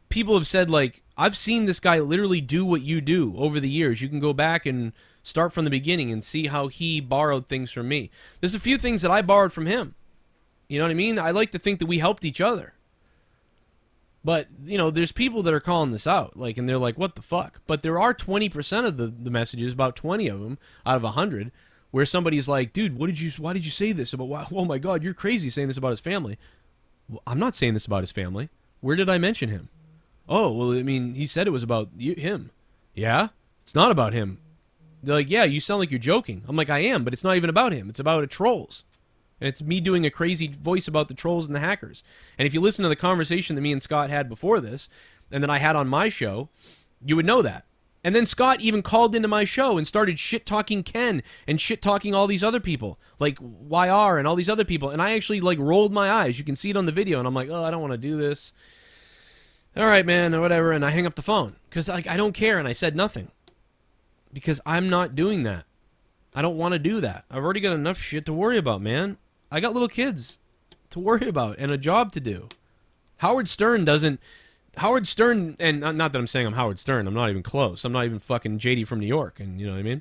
people have said, like, I've seen this guy literally do what you do over the years. You can go back and start from the beginning and see how he borrowed things from me. There's a few things that I borrowed from him. You know what I mean? I like to think that we helped each other. But, you know, there's people that are calling this out, like, and they're like, what the fuck? But there are 20% of the messages, about 20 of them out of 100, where somebody's like, dude, why did you say this about, oh my God, you're crazy saying this about his family. Well, I'm not saying this about his family. Where did I mention him? Oh, well, I mean, he said it was about him. Yeah? It's not about him. They're like, yeah, you sound like you're joking. I'm like, I am, but it's not even about him. It's about trolls. And it's me doing a crazy voice about the trolls and the hackers. And if you listen to the conversation that me and Scott had before this, and that I had on my show, you would know that. And then Scott even called into my show and started shit-talking Ken and shit-talking all these other people, like YR and all these other people. And I actually, like, rolled my eyes. You can see it on the video. And I'm like, oh, I don't want to do this. All right, man, or whatever. And I hang up the phone because, like, I don't care. And I said nothing because I'm not doing that. I don't want to do that. I've already got enough shit to worry about, man. I got little kids to worry about and a job to do. Howard Stern, and not that I'm saying I'm Howard Stern. I'm not even close. I'm not even fucking JD from New York, and you know what I mean?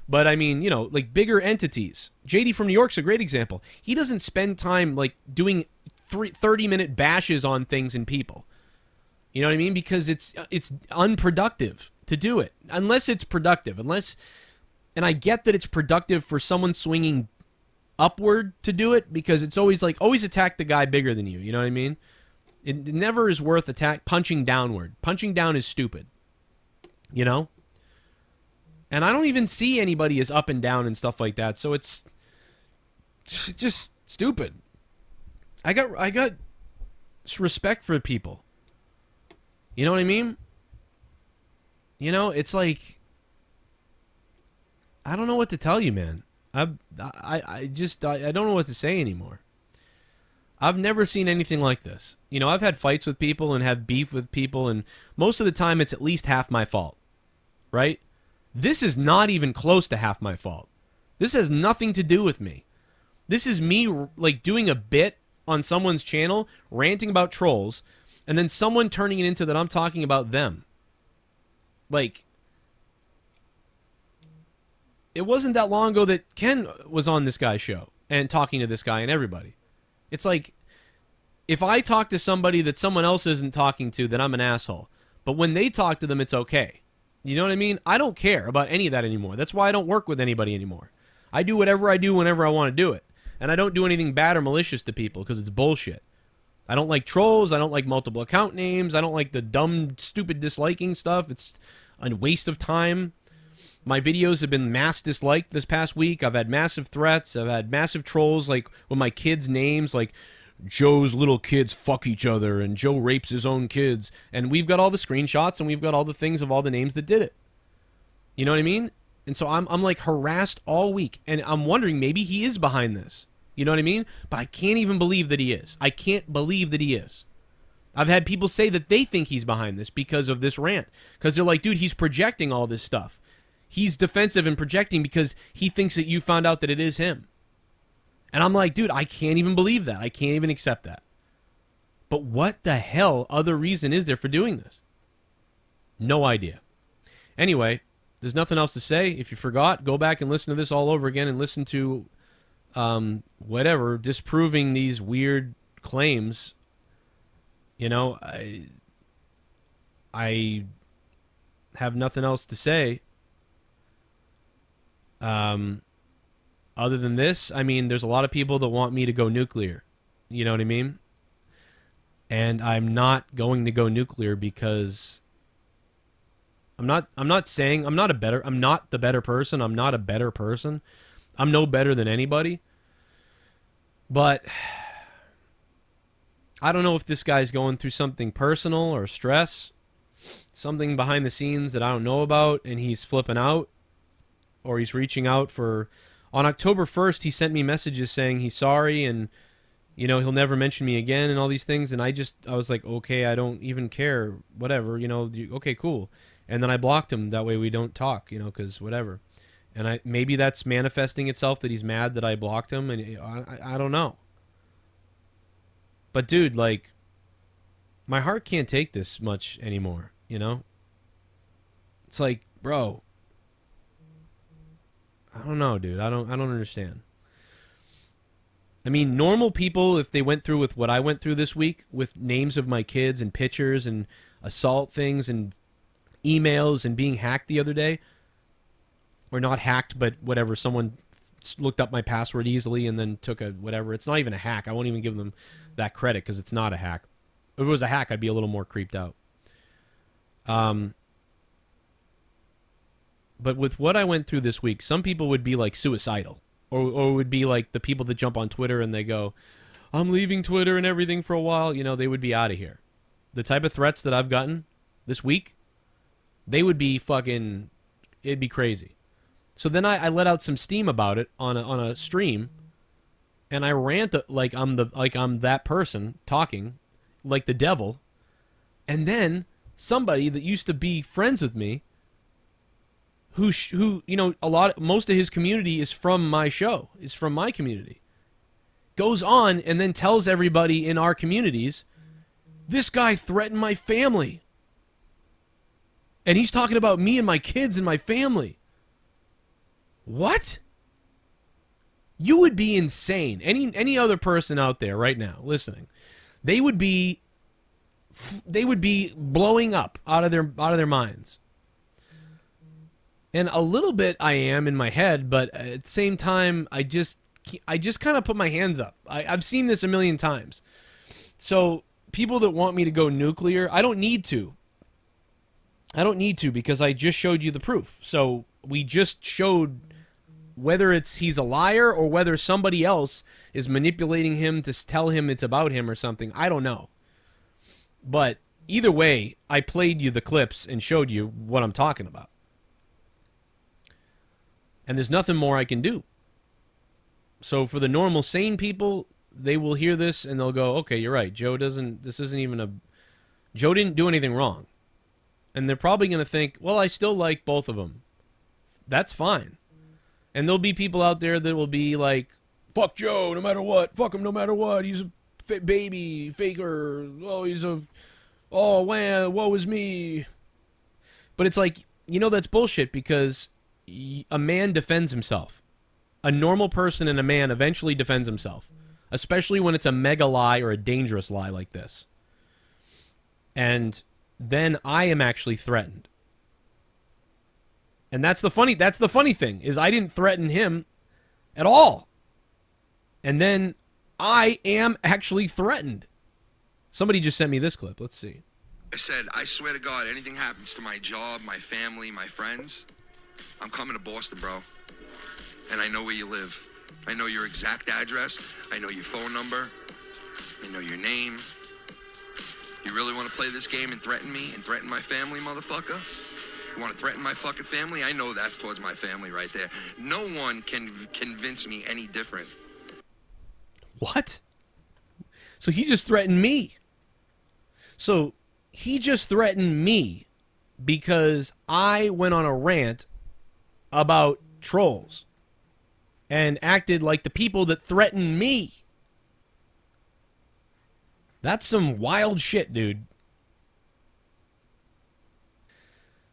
But I mean, you know, like bigger entities. JD from New York's a great example. He doesn't spend time like doing 30-minute bashes on things and people. You know what I mean? Because it's unproductive to do it. Unless it's productive. And I get that it's productive for someone swinging upward to do it, because it's always like, always attack the guy bigger than you. You know what I mean? It never is worth punching downward. Punching down is stupid. You know? And I don't even see anybody as up and down and stuff like that, so it's just stupid. I got respect for people. You know what I mean? You know, it's like, I don't know what to tell you, man. I don't know what to say anymore. I've never seen anything like this. You know, I've had fights with people and have beef with people, and most of the time it's at least half my fault. Right? This is not even close to half my fault. This has nothing to do with me. This is me, like, doing a bit on someone's channel, ranting about trolls, and then someone turning it into that I'm talking about them. Like, it wasn't that long ago that Ken was on this guy's show and talking to this guy and everybody. It's like, if I talk to somebody that someone else isn't talking to, then I'm an asshole. But when they talk to them, it's okay. You know what I mean? I don't care about any of that anymore. That's why I don't work with anybody anymore. I do whatever I do whenever I want to do it. And I don't do anything bad or malicious to people because it's bullshit. I don't like trolls. I don't like multiple account names. I don't like the dumb, stupid disliking stuff. It's a waste of time. My videos have been mass disliked this past week. I've had massive threats. I've had massive trolls, like with my kids' names, like Joe's little kids fuck each other and Joe rapes his own kids. And we've got all the screenshots and we've got all the things of all the names that did it. You know what I mean? And so I'm like harassed all week. And I'm wondering, maybe he is behind this. You know what I mean? But I can't even believe that he is. I can't believe that he is. I've had people say that they think he's behind this because of this rant. Because they're like, dude, he's projecting all this stuff. He's defensive and projecting because he thinks that you found out that it is him. And I'm like, dude, I can't even believe that. I can't even accept that. But what the hell other reason is there for doing this? No idea. Anyway, there's nothing else to say. If you forgot, go back and listen to this all over again and listen to whatever, disproving these weird claims. You know, I have nothing else to say. Other than this, I mean, there's a lot of people that want me to go nuclear. You know what I mean? And I'm not going to go nuclear because I'm not the better person. I'm not a better person. I'm no better than anybody. But I don't know if this guy's going through something personal or stress, something behind the scenes that I don't know about, and he's flipping out, or he's reaching out for... On October 1st, he sent me messages saying he's sorry and, you know, he'll never mention me again and all these things. And I was like, okay, I don't even care. Whatever, you know, okay, cool. And then I blocked him. That way we don't talk, you know, because whatever. And maybe that's manifesting itself that he's mad that I blocked him. And I don't know. But, dude, like, my heart can't take this much anymore, you know? It's like, bro... I don't know, dude. I don't understand. I mean, normal people, if they went through with what I went through this week, with names of my kids and pictures and assault things and emails and being hacked the other day, or not hacked, but whatever, someone looked up my password easily and then took a whatever. It's not even a hack. I won't even give them that credit because it's not a hack. If it was a hack, I'd be a little more creeped out. But with what I went through this week, some people would be like suicidal, or would be like the people that jump on Twitter and they go, I'm leaving Twitter and everything for a while. You know, they would be out of here. The type of threats that I've gotten this week, they would be fucking, it'd be crazy. So then I let out some steam about it on a stream, and I rant like I'm that person talking like the devil, and then somebody that used to be friends with me, who you know, most of his community is from my show, is from my community, goes on and then tells everybody in our communities, this guy threatened my family. And he's talking about me and my kids and my family. What? You would be insane. Any other person out there right now listening, they would be blowing up out of their minds. And a little bit I am in my head, but at the same time, I just I just kind of put my hands up. I've seen this a million times. So people that want me to go nuclear, I don't need to. I don't need to because I just showed you the proof. So we just showed whether he's a liar or whether somebody else is manipulating him to tell him it's about him or something. I don't know. But either way, I played you the clips and showed you what I'm talking about. And there's nothing more I can do. So for the normal sane people, they will hear this and they'll go, okay, you're right. Joe didn't do anything wrong. And they're probably going to think, well, I still like both of them. That's fine. And there'll be people out there that will be like, fuck Joe no matter what. Fuck him no matter what. He's a baby, faker. Oh, man, woe is me. But it's like, that's bullshit because a man defends himself. A normal person and a man eventually defends himself. Especially when it's a mega lie or a dangerous lie like this. And then I am actually threatened. And that's the funny thing, is I didn't threaten him at all. And then I am actually threatened. Somebody just sent me this clip. Let's see. I said, I swear to God, anything happens to my job, my family, my friends, I'm coming to Boston, bro. And I know where you live. I know your exact address. I know your phone number. I know your name. You really want to play this game and threaten me and threaten my family, motherfucker? You want to threaten my fucking family? I know that's towards my family right there. No one can convince me any different. What? So he just threatened me. So he just threatened me because I went on a rant about trolls and acted like the people that threatened me. That's some wild shit, dude.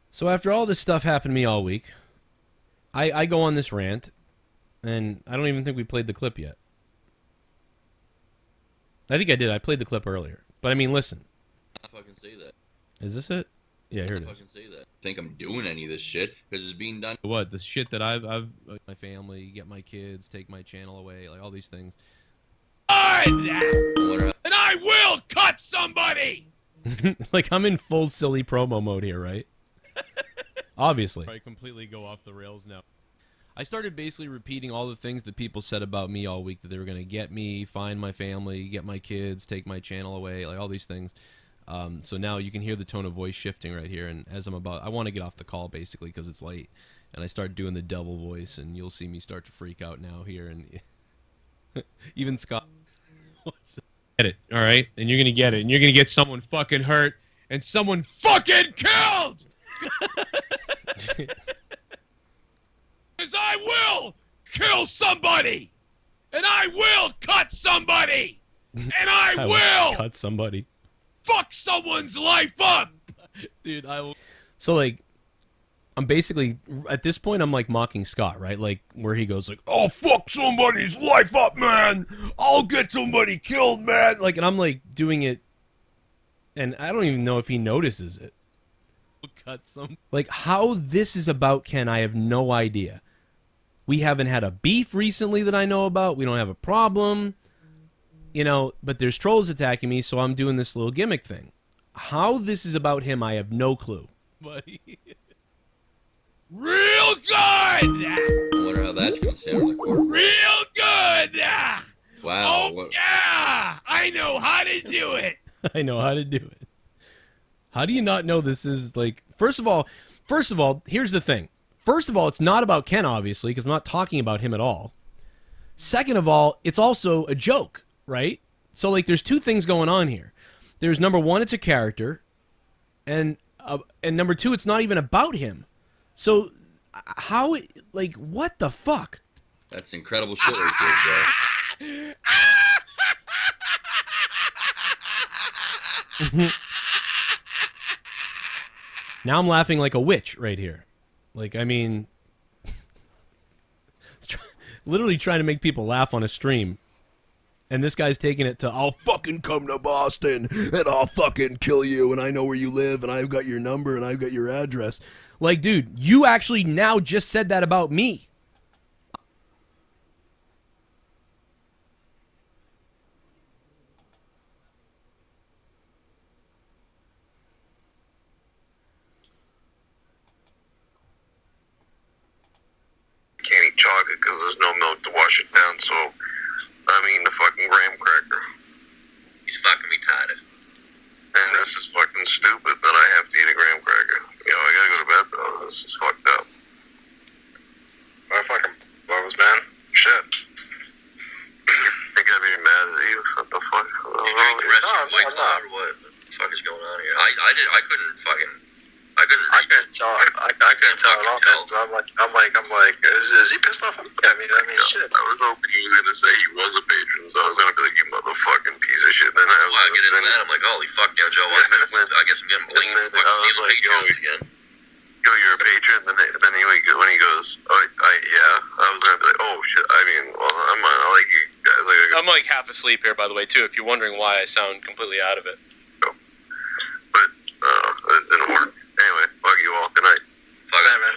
So after all this stuff happened to me all week, I go on this rant, and I don't even think we played the clip yet. I think I did. I played the clip earlier. But I mean, listen. I fucking say that. Is this it? Yeah, here it is. I fucking say that. Think I'm doing any of this shit because it's being done. What? The shit that I've my family, get my kids, take my channel away, like all these things. And I will cut somebody! Like, I'm in full silly promo mode here, right? Obviously. I completely go off the rails now. I started basically repeating all the things that people said about me all week, that they were going to get me, find my family, get my kids, take my channel away, like all these things. So now you can hear the tone of voice shifting right here, and as I want to get off the call basically because it's late, and I start doing the devil voice, and you'll see me start to freak out now here, and even Scott. Get it, all right? And you're gonna get it, and you're gonna get someone fucking hurt and someone fucking killed. Because I will kill somebody, and I will cut somebody, and I will cut somebody. Fuck someone's life up, dude. I will. So like, I'm basically at this point I'm like mocking Scott, right? Like where he goes like, "Oh, fuck somebody's life up, man! I'll get somebody killed, man!" Like, and I'm like doing it, and I don't even know if he notices it. Cut some. Like how this is about Ken, I have no idea. We haven't had a beef recently that I know about. We don't have a problem. But there's trolls attacking me, so I'm doing this little gimmick thing. How this is about him, I have no clue. Buddy. Real good! I wonder how that's going to sound in the court. Real good! Wow. Oh, yeah! I know how to do it! I know how to do it. How do you not know this is, like... First of all, here's the thing. First of all, it's not about Ken, obviously, because I'm not talking about him at all. Second of all, it's also a joke, right? So, like, there's two things going on here. There's, number one, it's a character, and number two, it's not even about him. So, how, like, what the fuck? That's incredible shit right there, Joe. Now I'm laughing like a witch right here. Like, I mean, literally trying to make people laugh on a stream. And this guy's taking it to, I'll fucking come to Boston, and I'll fucking kill you, and I know where you live, and I've got your number, and I've got your address. Like, dude, you actually now just said that about me. because there's no milk to wash it down, so I'm eating a fucking graham cracker. He's fucking retarded. And this is fucking stupid that I have to eat a graham cracker. You know, I gotta go to bed, bro. This is fucked up. My fucking blows, man. Shit. Think I'd be mad at you? What the fuck? You drink the rest of the White Claw or what? What the fuck is going on here? I couldn't tell. I couldn't tell at all, man. So I'm like, is he pissed off at me? I mean, shit. I was hoping he was gonna say he was a patron, so I was gonna be like, you motherfucking piece of shit. Then I get into that. I'm like, holy fuck, now Joe. I guess I'm getting blamed for fucking stealing patrons again. Yo, you're a patron? Then when he goes, yeah, I was gonna be like, oh shit. I mean, well, I like you guys. I'm like half asleep here, by the way, too. If you're wondering why I sound completely out of it. But it didn't work. Anyway, fuck you all. Good night. Fuck that, man.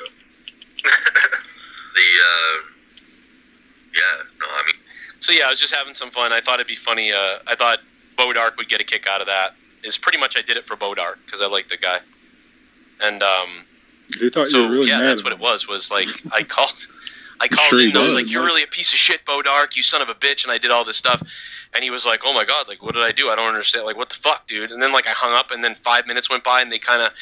So yeah, I was just having some fun. I thought it'd be funny. I thought Bodark would get a kick out of that. Is pretty much I did it for Bodark because I like the guy. And you thought you were really mad that's what it was. Was like I called sure him. I was was. like, "You're really a piece of shit, Bodark. You son of a bitch!" And I did all this stuff. And he was like, "Oh my god, like what did I do? I don't understand. Like what the fuck, dude?" And then like I hung up, and then 5 minutes went by, and they kind of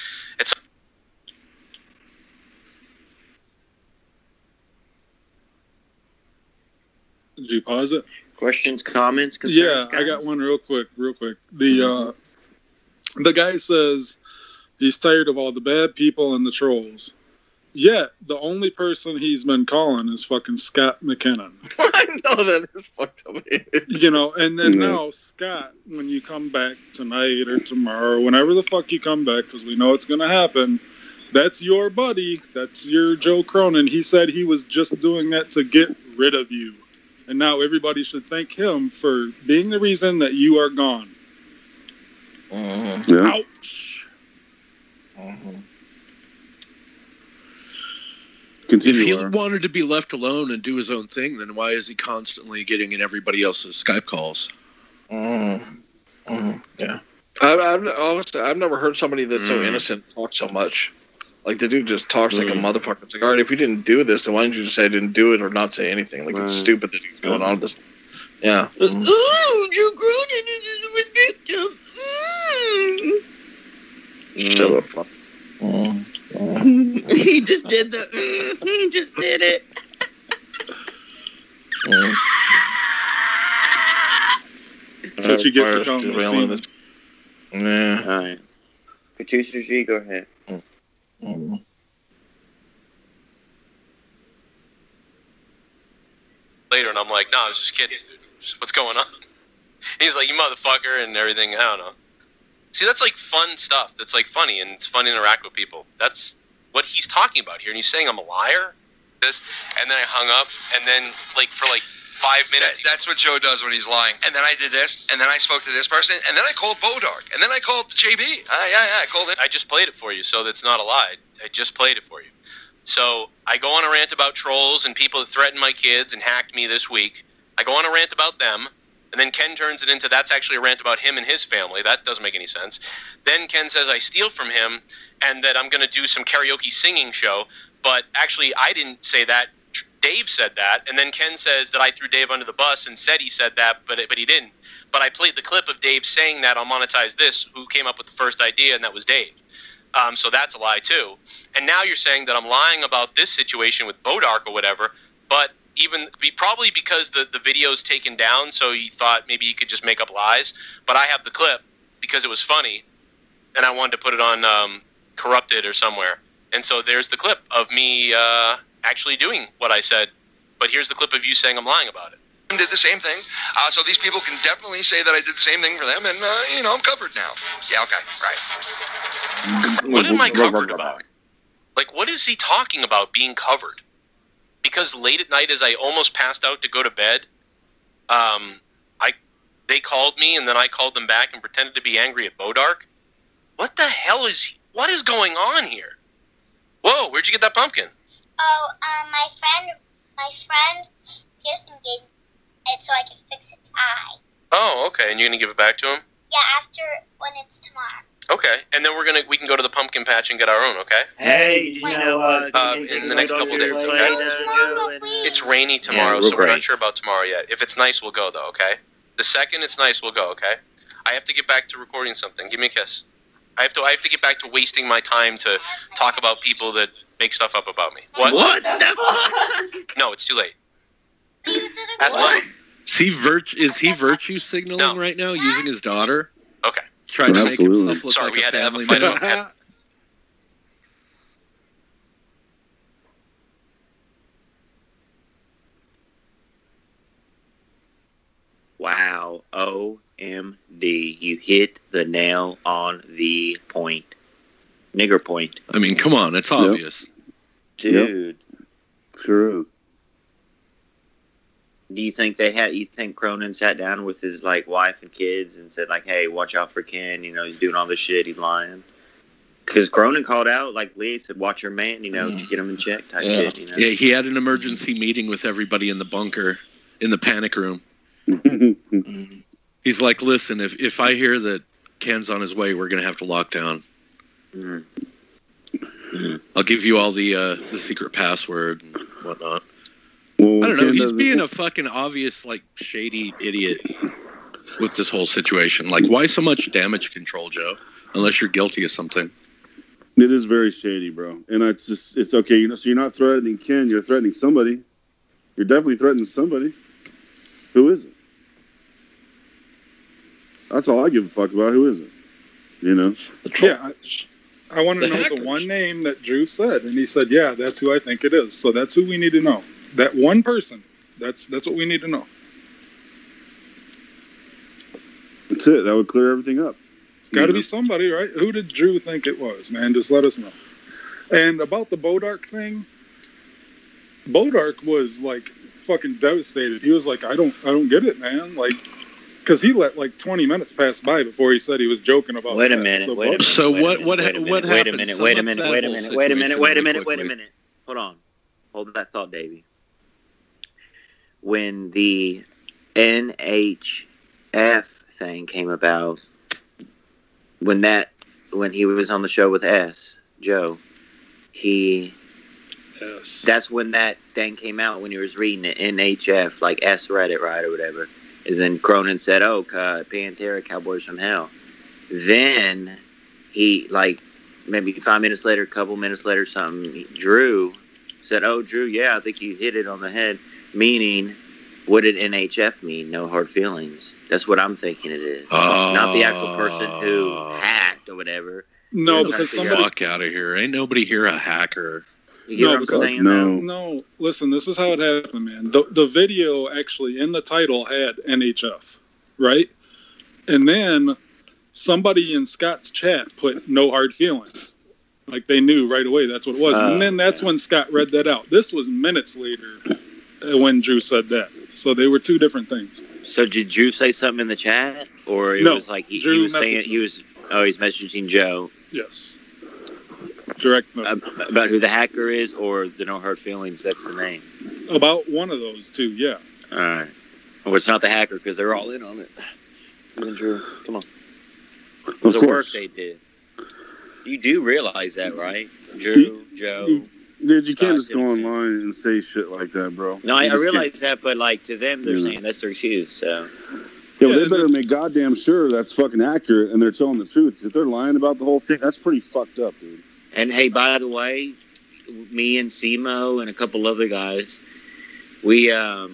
Did you pause it? Questions, comments, concerns? Yeah, guys? I got one real quick. The guy says he's tired of all the bad people and the trolls. Yet the only person he's been calling is fucking Scott McKinnon. I know that is fucked up. You know, and then now Scott, when you come back tonight or tomorrow, whenever the fuck you come back, because we know it's gonna happen. That's your buddy. That's your Joe Cronin. He said he was just doing that to get rid of you. And now everybody should thank him for being the reason that you are gone. Yeah. Ouch. If he wanted to be left alone and do his own thing, then why is he constantly getting in everybody else's Skype calls? Yeah. I've never heard somebody that's so innocent talk so much. Like, the dude just talks like a motherfucker. It's like, all right, if you didn't do this, then why didn't you just say I didn't do it or not say anything? Like, it's stupid that he's going on with this. Yeah. Oh, Joe Cronin is a victim. Shut up, fuck. He just did he just did it. That's what you get for calling this. Yeah. All right. Producer G, go ahead. later, and I'm like, no, I was just kidding, dude. Just, what's going on? He's like, you motherfucker, and everything. I don't know. See, that's like fun stuff. That's like funny, and it's fun to interact with people. That's what he's talking about here. And he's saying I'm a liar. And then I hung up, and then like for like 5 minutes. That's what Joe does when he's lying. And then I did this, and then I spoke to this person, and then I called Bodark, and then I called JB. I called him. I just played it for you, so that's not a lie. I just played it for you. So I go on a rant about trolls and people that threatened my kids and hacked me this week. I go on a rant about them, and then Ken turns it into that's actually a rant about him and his family. That doesn't make any sense. Then Ken says I steal from him and that I'm going to do some karaoke singing show. But actually, I didn't say that. Dave said that. And then Ken says that I threw Dave under the bus and said he said that, but he didn't. But I played the clip of Dave saying that on Monetize This, who came up with the first idea, and that was Dave. So that's a lie, too. And now you're saying that I'm lying about this situation with Bodark or whatever, but probably because the video's taken down, so you thought maybe you could just make up lies. But I have the clip because it was funny, and I wanted to put it on Corrupted or somewhere. And so there's the clip of me actually doing what I said. But here's the clip of you saying I'm lying about it. Did the same thing, so these people can definitely say that I did the same thing for them, and I'm covered now. Yeah, okay, right. What am I covered about? Like, what is he talking about being covered? Because late at night, as I almost passed out to go to bed, they called me, and then I called them back and pretended to be angry at Bodark. What the hell what is going on here? Whoa, where'd you get that pumpkin? Oh, my friend Kirsten gave me it so I can fix its eye. Oh, okay, and you're gonna give it back to him? Yeah, when it's tomorrow. Okay, and then we can go to the pumpkin patch and get our own. Okay. Hey, you know, in the next couple days. Okay. It's rainy tomorrow, real so we're not great. sure about tomorrow yet. If it's nice, we'll go though. Okay. The second it's nice, we'll go. Okay. I have to get back to recording something. Give me a kiss. I have to get back to wasting my time to talk about people that make stuff up about me. What? What the fuck? No, it's too late. That's mine. Is he virtue signaling right now using his daughter? Okay. Trying to make himself look Sorry, like we a had to have a family fight man. about that. Wow. OMD. You hit the nail on the point. Nigger point. I mean, come on, it's obvious. Dude. True. Do you think you think Cronin sat down with his like wife and kids and said like, hey, watch out for Ken, you know, he's doing all this shit, he's lying? Because Cronin called out, like Lee said, watch your man, you know, to get him in check type shit, you know? Yeah, he had an emergency meeting with everybody in the bunker, in the panic room. He's like, listen, if I hear that Ken's on his way, we're going to have to lock down. I'll give you all the secret password and whatnot. Well, I don't know. Ken He's doesn't- being a fucking obvious, like, shady idiot with this whole situation. Like, why so much damage control, Joe? Unless you're guilty of something. It is very shady, bro. And it's okay. You know, so you're not threatening Ken. You're threatening somebody. You're definitely threatening somebody. Who is it? That's all I give a fuck about. Who is it? You know? Yeah, I want to know the one name that Drew said, and he said, "Yeah, that's who I think it is." So that's who we need to know. That one person. That's what we need to know. That's it. That would clear everything up. It's got to be somebody, right? Who did Drew think it was, man? Just let us know. And about the Bodark thing, Bodark was like fucking devastated. He was like, I don't get it, man. Like, because he let like 20 minutes pass by before he said he was joking about. Wait a that. minute. So Wait a minute. So wait what a happened? minute. Wait a minute. Hold that thought, Davey. When the NHF thing came about, when he was on the show with Joe, that's when that thing came out, when he was reading it, NHF, like S read it right or whatever. And then Cronin said, oh, Pantera, Cowboys from Hell. Then he, like, maybe 5 minutes later, a couple minutes later, Drew said, oh, Drew, yeah, I think you hit it on the head. Meaning, what did NHF mean? No hard feelings. That's what I'm thinking it is. Not the actual person who hacked or whatever. No, because somebody... Fuck out of here. Ain't nobody here a hacker. You get what I'm saying? No, listen, this is how it happened, man. The video actually in the title had NHF, right? And then somebody in Scott's chat put no hard feelings. Like they knew right away that's what it was. And then that's when Scott read that out. This was minutes later when Drew said that. So they were two different things. So did Drew say something in the chat? Or it was like he was saying he's messaging Joe? Yes. Direct message. About who the hacker is or the no hard feelings, that's the name. About one of those two, yeah. All right. Well, it's not the hacker because they're all in on it. You and Drew, come on. It was the work they did. You do realize that, right? Drew, Joe. Dude, you can't just go online and say shit like that, bro. No, I realize that, but like to them, they're saying that's their excuse. So. Yeah, well, they better make goddamn sure that's fucking accurate and they're telling the truth. Because if they're lying about the whole thing, that's pretty fucked up, dude. And hey, by the way, me and Simo and a couple other guys, we're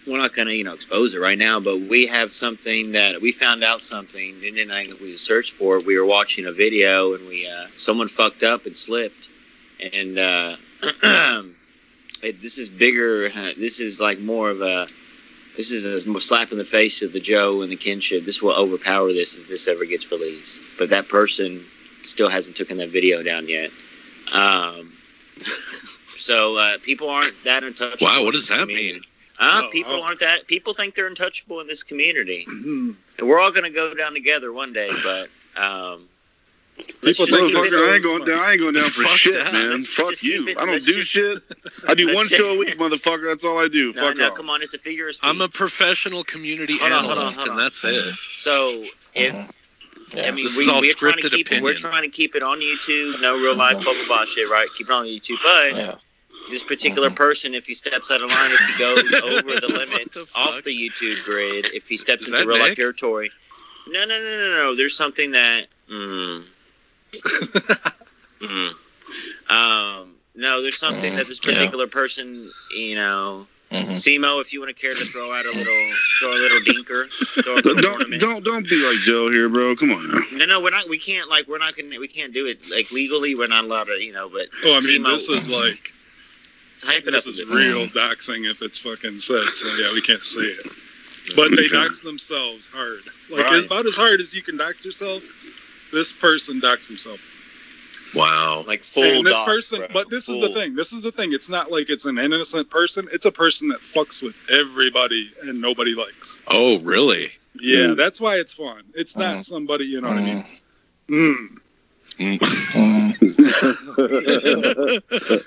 not gonna expose it right now, but we have something that we found out something, and then we searched for it. We were watching a video, and someone fucked up and slipped, and this is bigger. This is like more of a. This is a slap in the face to the Joe and the kinship. This will overpower this if this ever gets released. But that person still hasn't taken that video down yet. So people aren't that untouchable. Wow, what does that mean? People aren't that. People think they're untouchable in this community, and we're all going to go down together one day. But I ain't going down for shit, man. Fuck you. I don't do shit. I do one show a week, motherfucker. That's all I do. Fuck off. Come on, it's a figure of speech. I'm a professional community analyst, and that's it. So if I mean, This is all we're trying to scripted keep it. We're opinion. trying to keep it on YouTube, no real life, blah blah blah shit, right? Keep it on YouTube, but this particular person, if he steps out of line, if he goes over the limits off the YouTube grid, if he steps into real life territory, no. There's something that. No, there's something that this particular person, you know. Simo, if you want to care to throw a little dinker, throw a little ornament. Don't be like Joe here, bro. Come on now. No, we're not. We can't we can't do it like legally. We're not allowed to, you know. But Oh, I mean, Simo, this is like hype it this up is a bit. real doxing if it's fucking said. So yeah, we can't say it. But they dox themselves hard. Like Right. it's about as hard as you can dox yourself. This person doxed himself. Wow. Like full And this dox, person, bro. but this is Full. the thing. This is the thing. It's not like it's an innocent person. It's a person that fucks with everybody and nobody likes. Oh, really? Yeah, that's why it's fun. It's not somebody, you know what I mean?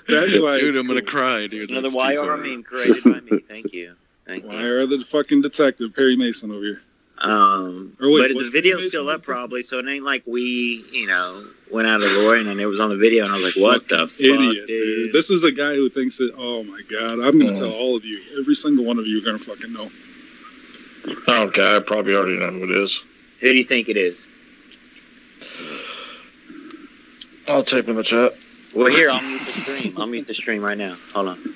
That's why. Dude, it's I'm gonna cool. cry, dude. Another That's YR cool. meme created by me. Thank you. Thank Why you. are the fucking detective Perry Mason over here? Or wait, But was the video's Perry still Mason up probably, so it ain't like we, you know, went out of Lori and it was on the video and I was like, what the fuck, Idiot, dude? This is a guy who thinks that. Oh my god, I'm gonna tell all of you. Every single one of you are gonna fucking know. Okay, I probably already know who it is. Who do you think it is? I'll type in the chat. Well, here, I'll mute the stream. I'll mute the stream right now. Hold on.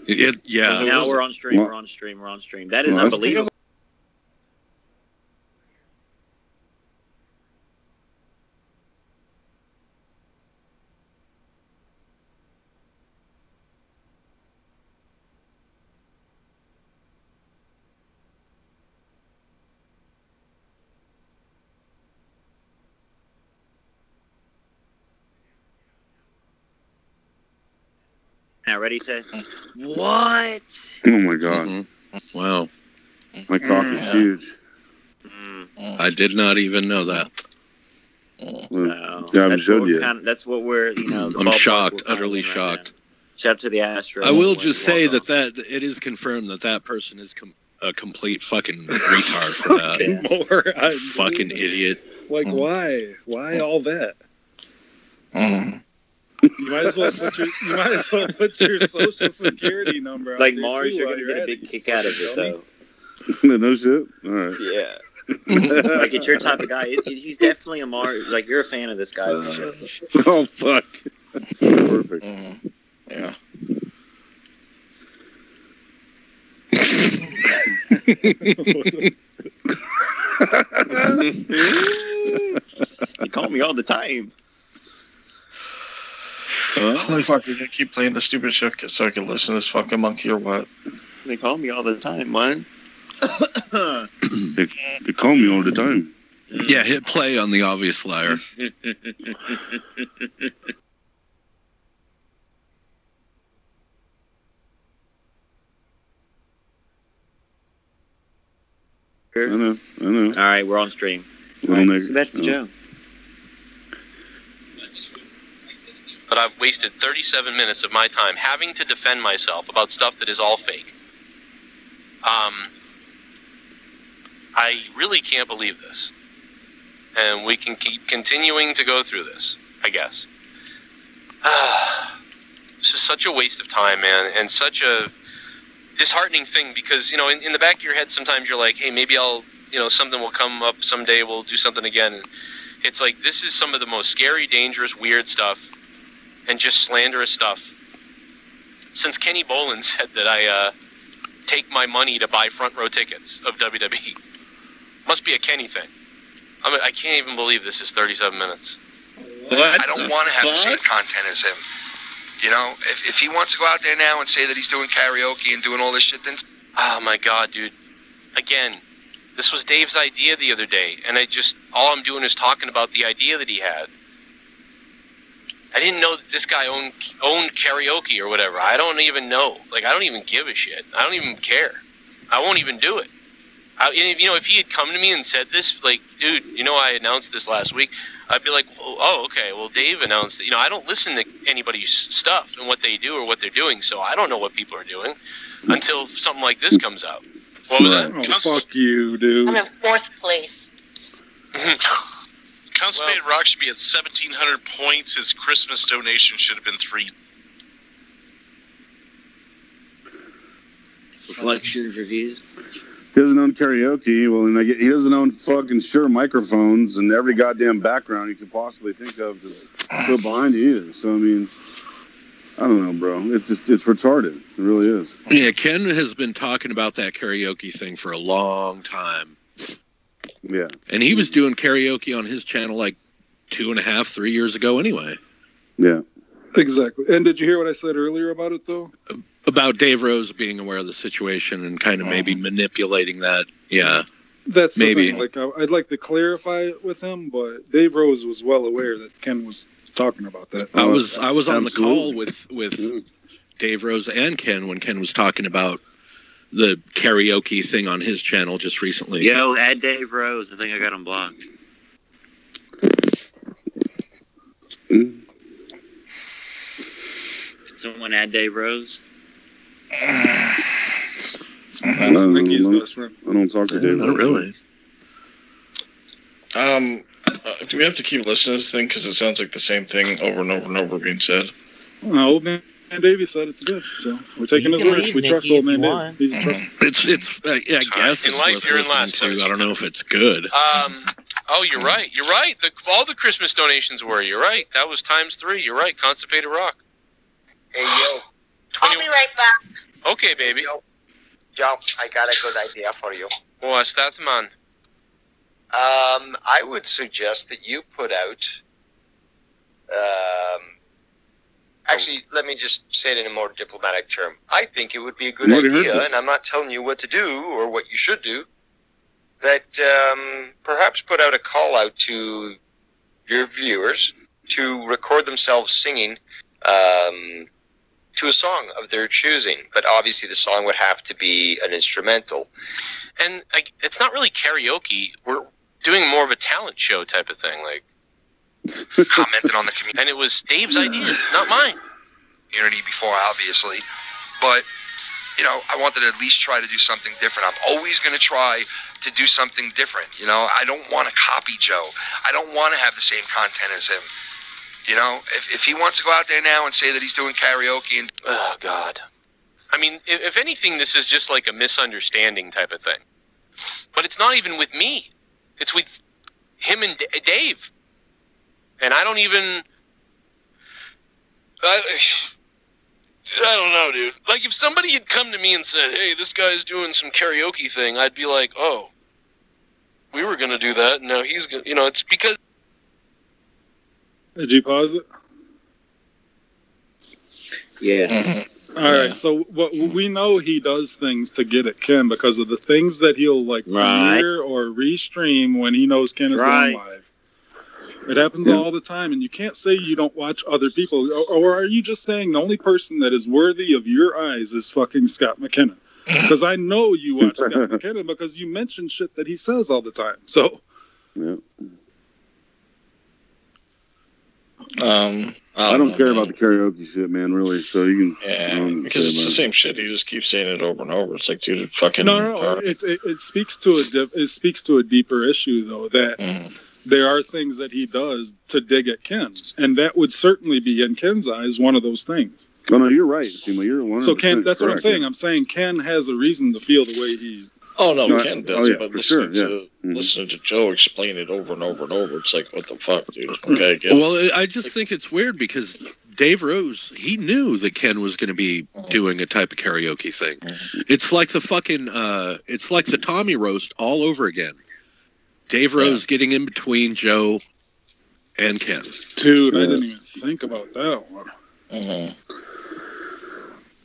Yeah. Now we're on stream. We're on stream. We're on stream. That is unbelievable. Now, ready, set? What? Oh my god. Wow. My cock is huge. I did not even know that. Well, yeah, I'm showing you. That's what we're, you know. the I'm ballpark shocked, we're utterly playing right shocked. now. Shout out to the Astros. I will when just we say walk that it is confirmed that person is a complete fucking retard for that. More, I Fucking idiot. Like why? Why all that? You might as well put your social security number. out Like there, Mars, too, you're while gonna get a at big it, kick out of it, dummy. though. No shit. All right. Yeah. Like it's your type of guy. He's definitely a Mars. Like you're a fan of this guy. For sure. Oh fuck. Perfect. Yeah. He called me all the time. Holy fuck, you're gonna keep playing the stupid shit so I can listen to this fucking monkey or what? They call me all the time, man. They call me all the time. Yeah, hit play on the obvious liar. I know. All right, we're on stream. Little nigga. So back to Joe. But I've wasted 37 minutes of my time having to defend myself about stuff that is all fake. I really can't believe this. And we can keep continuing to go through this, I guess. This is such a waste of time, man, and such a disheartening thing because, you know, in the back of your head sometimes you're like, hey, maybe something will come up someday, we'll do something again. And it's like, this is some of the most scary, dangerous, weird stuff and just slanderous stuff. Since Kenny Bolin said that I take my money to buy front row tickets of WWE. Must be a Kenny thing. I can't even believe this is 37 minutes. I don't want to have the same content as him. You know, if he wants to go out there now and say that he's doing karaoke and doing all this shit, then... Oh my god, dude. Again, this was Dave's idea the other day, and all I'm doing is talking about the idea that he had. I didn't know that this guy owned karaoke or whatever. I don't even know. Like, I don't even give a shit. I don't even care. I won't even do it. If he had come to me and said this, like, dude, I announced this last week, I'd be like, oh, okay, well, Dave announced it. I don't listen to anybody's stuff and what they do or what they're doing, so I don't know what people are doing until something like this comes out. What was that? Oh, fuck you, dude. I'm in 4th place. Constipated Rock should be at 1,700 points. His Christmas donation should have been 3. Reflections, reviews. He doesn't own karaoke. Well, and he doesn't own fucking Shure microphones and every goddamn background you could possibly think of to put behind you either. So, I mean, I don't know, bro. It's retarded. It really is. Yeah, Ken has been talking about that karaoke thing for a long time. Yeah. And he was doing karaoke on his channel like 2.5, 3 years ago anyway. Yeah. Exactly. And did you hear what I said earlier about it, though? About Dave Rose being aware of the situation and kind of maybe manipulating that. Yeah. That's maybe. The thing. Like, I'd like to clarify it with him, but Dave Rose was well aware that Ken was talking about that. I was on the call with Dave Rose and Ken when Ken was talking about the karaoke thing on his channel just recently. Yo, add Dave Rose. I think I got him blocked. Can someone add Dave Rose? That's Nikki's best friend. I don't talk to him. Not really. Do we have to keep listening to this thing because it sounds like the same thing over and over and over being said? Well, old man Davey said it's good, so we're taking his word. We trust old man Davey. He's a trust. It's I guess in life you're in last. I don't know if it's good. Oh, you're right. You're right. All the Christmas donations were. You're right. That was ×3. You're right. Constipated Rock. Hey, yo. I'll be right back. Okay, baby. Yo, I got a good idea for you. What's that, man? I would suggest that you put out. Actually, let me just say it in a more diplomatic term. I think it would be a good idea, and I'm not telling you what to do or what you should do, that perhaps put out a call out to your viewers to record themselves singing to a song of their choosing. But obviously the song would have to be an instrumental. And it's not really karaoke. We're doing more of a talent show type of thing, like commenting on the community. And it was Dave's idea, not mine. Community before, obviously, but I wanted to at least try to do something different. I'm always going to try to do something different. I don't want to copy Joe. I don't want to have the same content as him. If he wants to go out there now and say that he's doing karaoke and oh God, I mean, if anything, this is just like a misunderstanding type of thing. But it's not even with me. It's with him and Dave. And I don't even... I don't know, dude. Like, if somebody had come to me and said, hey, this guy's doing some karaoke thing, I'd be like, oh, we were going to do that, and now he's going to... it's because... Did you pause it? Yeah. All right, so we know he does things to get at Ken because of the things that he'll, premiere or restream when he knows Ken is going live. It happens all the time, and you can't say you don't watch other people. Or are you just saying the only person that is worthy of your eyes is fucking Scott McKenna? Because I know you watch Scott McKenna because you mention shit that he says all the time. So, yeah. I don't care about the karaoke shit, man. Really. So you can. Yeah, because it's the same shit. He just keeps saying it over and over. It's like, dude, fucking. No. It speaks to a deeper issue though that. There are things that he does to dig at Ken, and that would certainly be, in Ken's eyes, one of those things. Oh, no, you're right. You're 100% so Ken, that's what I'm saying. Yeah. I'm saying Ken has a reason to feel the way he. Oh no, Ken does, but listening to Joe explain it over and over and over, it's like, what the fuck, dude? Okay, well, I just think it's weird because Dave Rose, he knew that Ken was going to be doing a type of karaoke thing. It's like the fucking, it's like the Tommy roast all over again. Dave Rose getting in between Joe and Ken. Dude, I didn't even think about that one.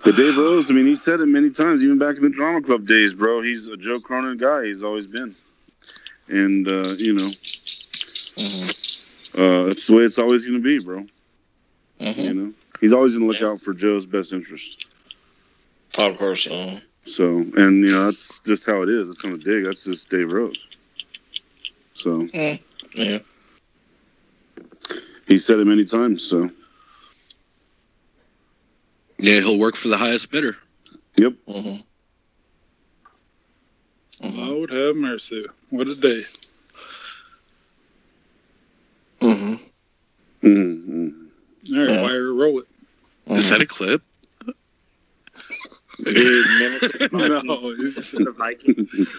But Dave Rose, I mean, he said it many times, even back in the Drama Club days, bro. He's a Joe Cronin guy. He's always been. And, that's the way it's always going to be, bro. He's always going to look out for Joe's best interest. Of course. So, and that's just how it is. It's not a dig. That's just Dave Rose. So, yeah. He said it many times. So, yeah, he'll work for the highest bidder. Yep. Lord have mercy. What a day. All right, Wire, roll it. Is that a clip? Dude, No,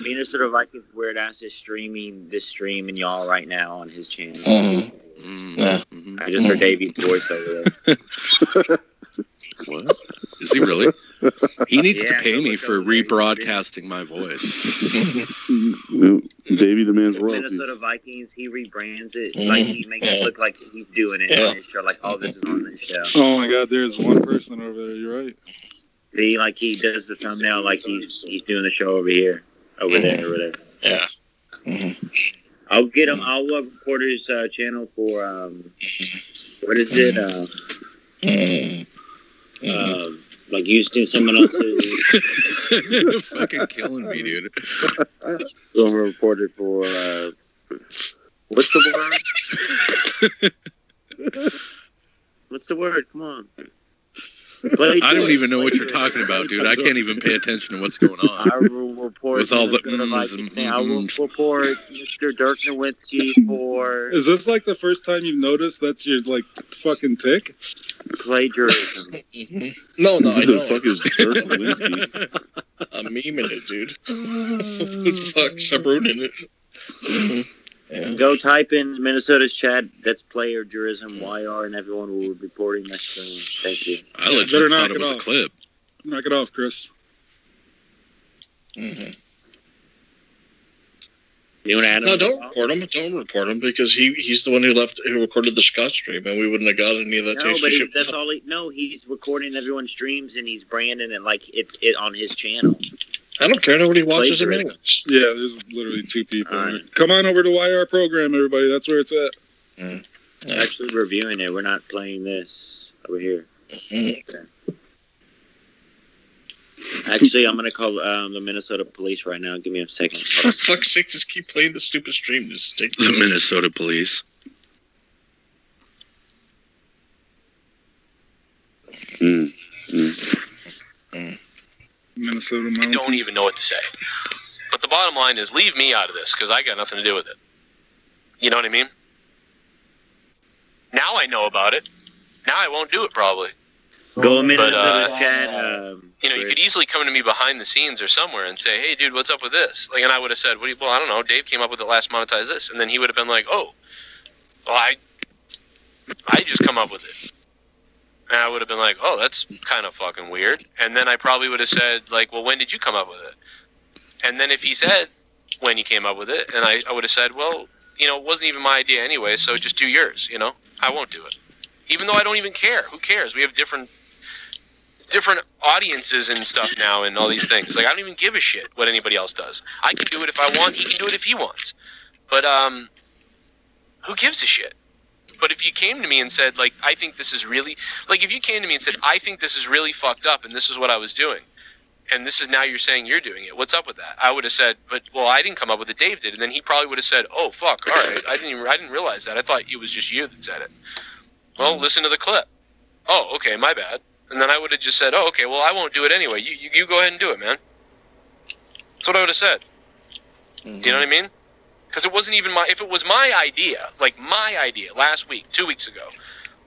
Minnesota Vikings weird ass is streaming this stream and y'all right now on his channel. I just heard Davey's voice over there. What? Is he really? He needs to Yeah, pay go me look for over there. rebroadcasting my voice. Davey demands royalties. Minnesota Vikings, he rebrands it. Like, he makes it look like he's doing it on his show. Like, all this is on this show. Oh my God, there's one person over there. You're right. See, like, he does the thumbnail like he's doing the show over here, over there, or whatever. Yeah. I'll get him. I'll record his channel for what is it? Like using someone else's. Fucking killing me, dude. I'm reported for what's the word? What's the word? Come on. I don't even know what you're talking about, dude. I can't even pay attention to what's going on. I will report with all the I will report Mr. Dirk Nowitzki for Is this like the first time you've noticed that's your like fucking tick? plagiarism. No, I Who the know. fuck is Dirk Nowitzki? I'm memeing it, dude. Fuck, stop ruining it. Yeah. Go type in Minnesota's chat. That's plagiarism. YR and everyone will be reporting that stream. Thank you. I legit Better thought knock it it was a off. clip. Knock it off, Chris. You want to add No, him? don't report him. Don't report him because he's the one who recorded the Scott stream, and we wouldn't have got any of that No, tasty but shit. that's all he. No, he's recording everyone's streams and he's branding it like it's on his channel. I don't care. Nobody watches him Plagiarism. anyways. Yeah, there's literally two people. All in right. it. Come on over to YR program, everybody. That's where it's at. We're actually reviewing it. We're not playing this over here. Okay. Actually, I'm gonna call the Minnesota police right now. Give me a second. For fuck's sake, just keep playing the stupid stream. Just stick to The it. Minnesota police. Minnesota I Mountains. don't even know what to say. But the bottom line is, leave me out of this because I got nothing to do with it. You know what I mean? Now I know about it. Now I won't do it probably. Go in But, Minnesota's chat. You could easily come to me behind the scenes or somewhere and say, "Hey, dude, what's up with this?" Like, and I would have said, "Well, I don't know. Dave came up with it last monetize this," and then he would have been like, "Oh, well, I just come up with it." And I would have been like, "Oh, that's kind of fucking weird." And then I probably would have said, like, "Well, when did you come up with it?" And then if he said when he came up with it, and I would have said, "Well, it wasn't even my idea anyway, so just do yours." I won't do it, even though I don't even care. Who cares? We have different audiences and stuff now and all these things. Like, I don't even give a shit what anybody else does. I can do it if I want. He can do it if he wants. But who gives a shit? But if you came to me and said, like, I think this is really, like, if you came to me and said, I think this is really fucked up and this is what I was doing, and this is now you're saying you're doing it, what's up with that? I would have said, well, I didn't come up with it, Dave did. And then he probably would have said, oh, fuck, all right, I didn't realize that. I thought it was just you that said it. Well, listen to the clip. Oh, okay, my bad. And then I would have just said, oh, okay, well, I won't do it anyway. You go ahead and do it, man. That's what I would have said. You know what I mean? Because it wasn't even if it was my idea, like my idea last week, 2 weeks ago,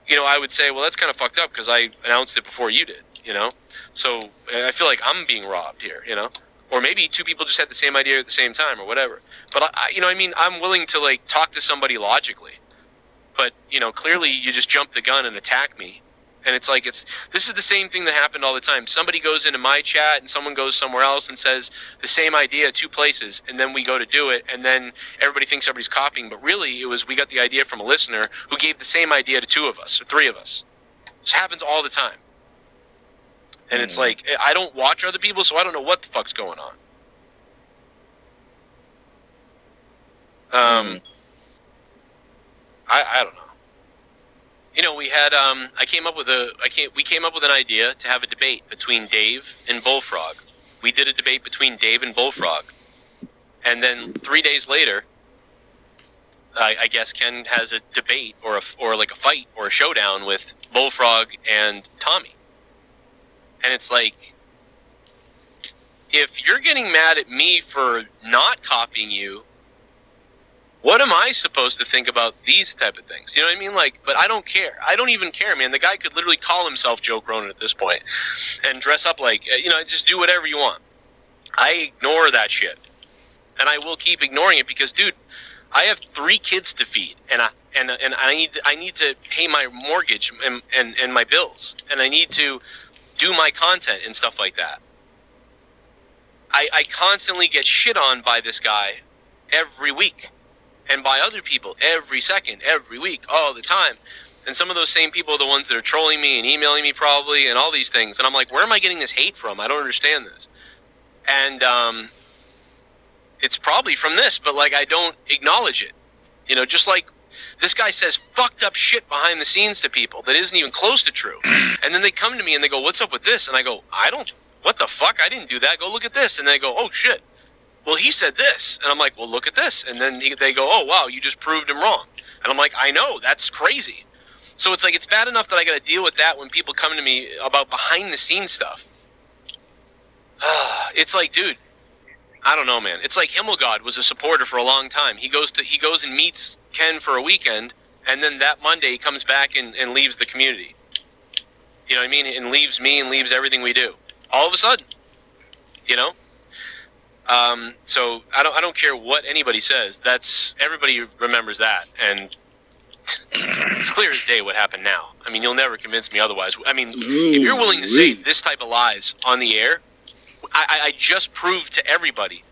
I would say, well, that's kind of fucked up because I announced it before you did, So I feel like I'm being robbed here, Or maybe two people just had the same idea at the same time or whatever. But, I'm willing to, like, talk to somebody logically. But, clearly you just jump the gun and attack me. And it's like, this is the same thing that happened all the time. Somebody goes into my chat and someone goes somewhere else and says the same idea two places, and then we go to do it, and then everybody thinks everybody's copying. But really, we got the idea from a listener who gave the same idea to two of us or three of us. This happens all the time. And it's like, I don't watch other people, so I don't know what the fuck's going on. I don't know. We had we came up with an idea to have a debate between Dave and Bullfrog we did a debate between Dave and Bullfrog. And then 3 days later, I guess Ken has a debate or like a fight or a showdown with Bullfrog and Tommy. And it's like, if you're getting mad at me for not copying you, what am I supposed to think about these type of things? You know what I mean? Like, but I don't care. I don't even care, man. The guy could literally call himself Joe Cronin at this point and dress up like, just do whatever you want. I ignore that shit. And I will keep ignoring it because, dude, I have 3 kids to feed, and I need to pay my mortgage and my bills, and I need to do my content and stuff like that. I constantly get shit on by this guy every week, and by other people every second, every week, all the time. And some of those same people are the ones that are trolling me and emailing me probably and all these things. And I'm like, where am I getting this hate from? I don't understand this. And it's probably from this, but like I don't acknowledge it. Just like this guy says fucked up shit behind the scenes to people that isn't even close to true. And then they come to me and they go, what's up with this? And I go, what the fuck? I didn't do that. Go look at this. And they go, oh shit. Well, he said this. And I'm like, well, look at this. And then they go, oh wow, you just proved him wrong. And I'm like, I know, that's crazy. So it's like, it's bad enough that I got to deal with that when people come to me about behind the scenes stuff. It's like, dude, I don't know, man. It's like Himmelgod was a supporter for a long time. He goes and meets Ken for a weekend, and then that Monday he comes back and leaves the community. You know what I mean? And leaves me and leaves everything we do. All of a sudden, So I don't care what anybody says. Everybody remembers that, and it's clear as day what happened now. I mean, you'll never convince me otherwise. I mean, if you're willing to say this type of lies on the air, I just proved to everybody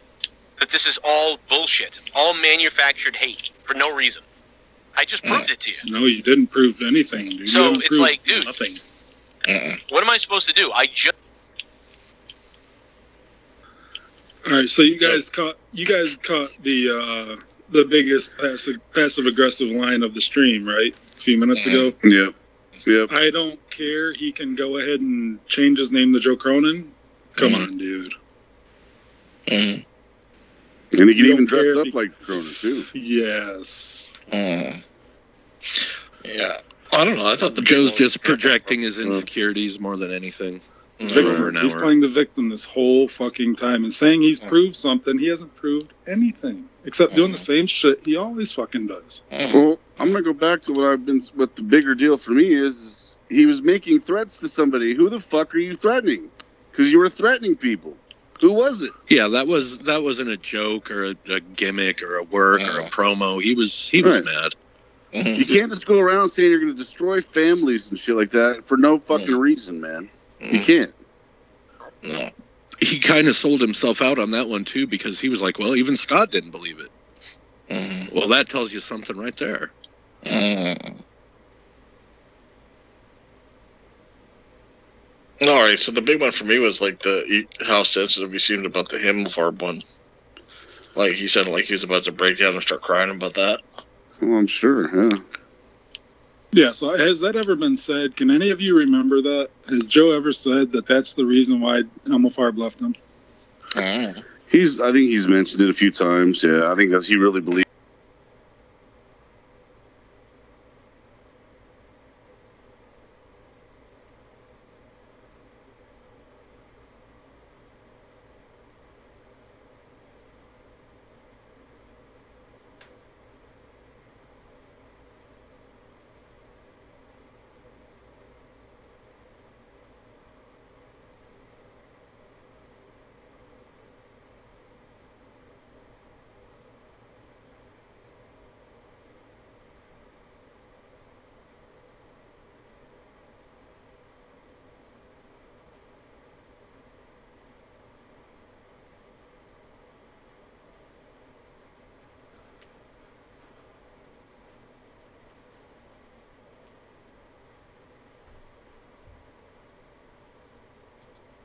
that this is all bullshit, all manufactured hate for no reason. I just proved it to you. No, you didn't prove anything, dude. So it's like, dude, nothing. What am I supposed to do? All right, so you guys caught the biggest passive aggressive line of the stream, right? A few minutes ago. Yep. I don't care. He can go ahead and change his name to Joe Cronin. Come on, dude. And he can even dress up like Cronin too. Yes. Yeah. I don't know. I thought Joe's just projecting his insecurities more than anything. Over an hour. He's playing the victim this whole fucking time and saying he's proved something. He hasn't proved anything except doing the same shit he always fucking does. Well, I'm gonna go back to what the bigger deal for me is he was making threats to somebody. Who the fuck are you threatening? Because you were threatening people. Who was it? Yeah, that wasn't a joke or a gimmick or a work or a promo. He was mad. You can't just go around saying you're going to destroy families and shit like that for no fucking reason, man. You can't. No. He kind of sold himself out on that one too, because he was like, well, even Scott didn't believe it. Well, that tells you something right there. All right, so the big one for me was like how sensitive he seemed about the Himmelfarb one. Like he said, like he was about to break down and start crying about that. Well, I'm sure, yeah. Yeah, so has that ever been said? Can any of you remember that? Has Joe ever said that that's the reason why Himmelfarb left him? I think he's mentioned it a few times, yeah. I think he really believes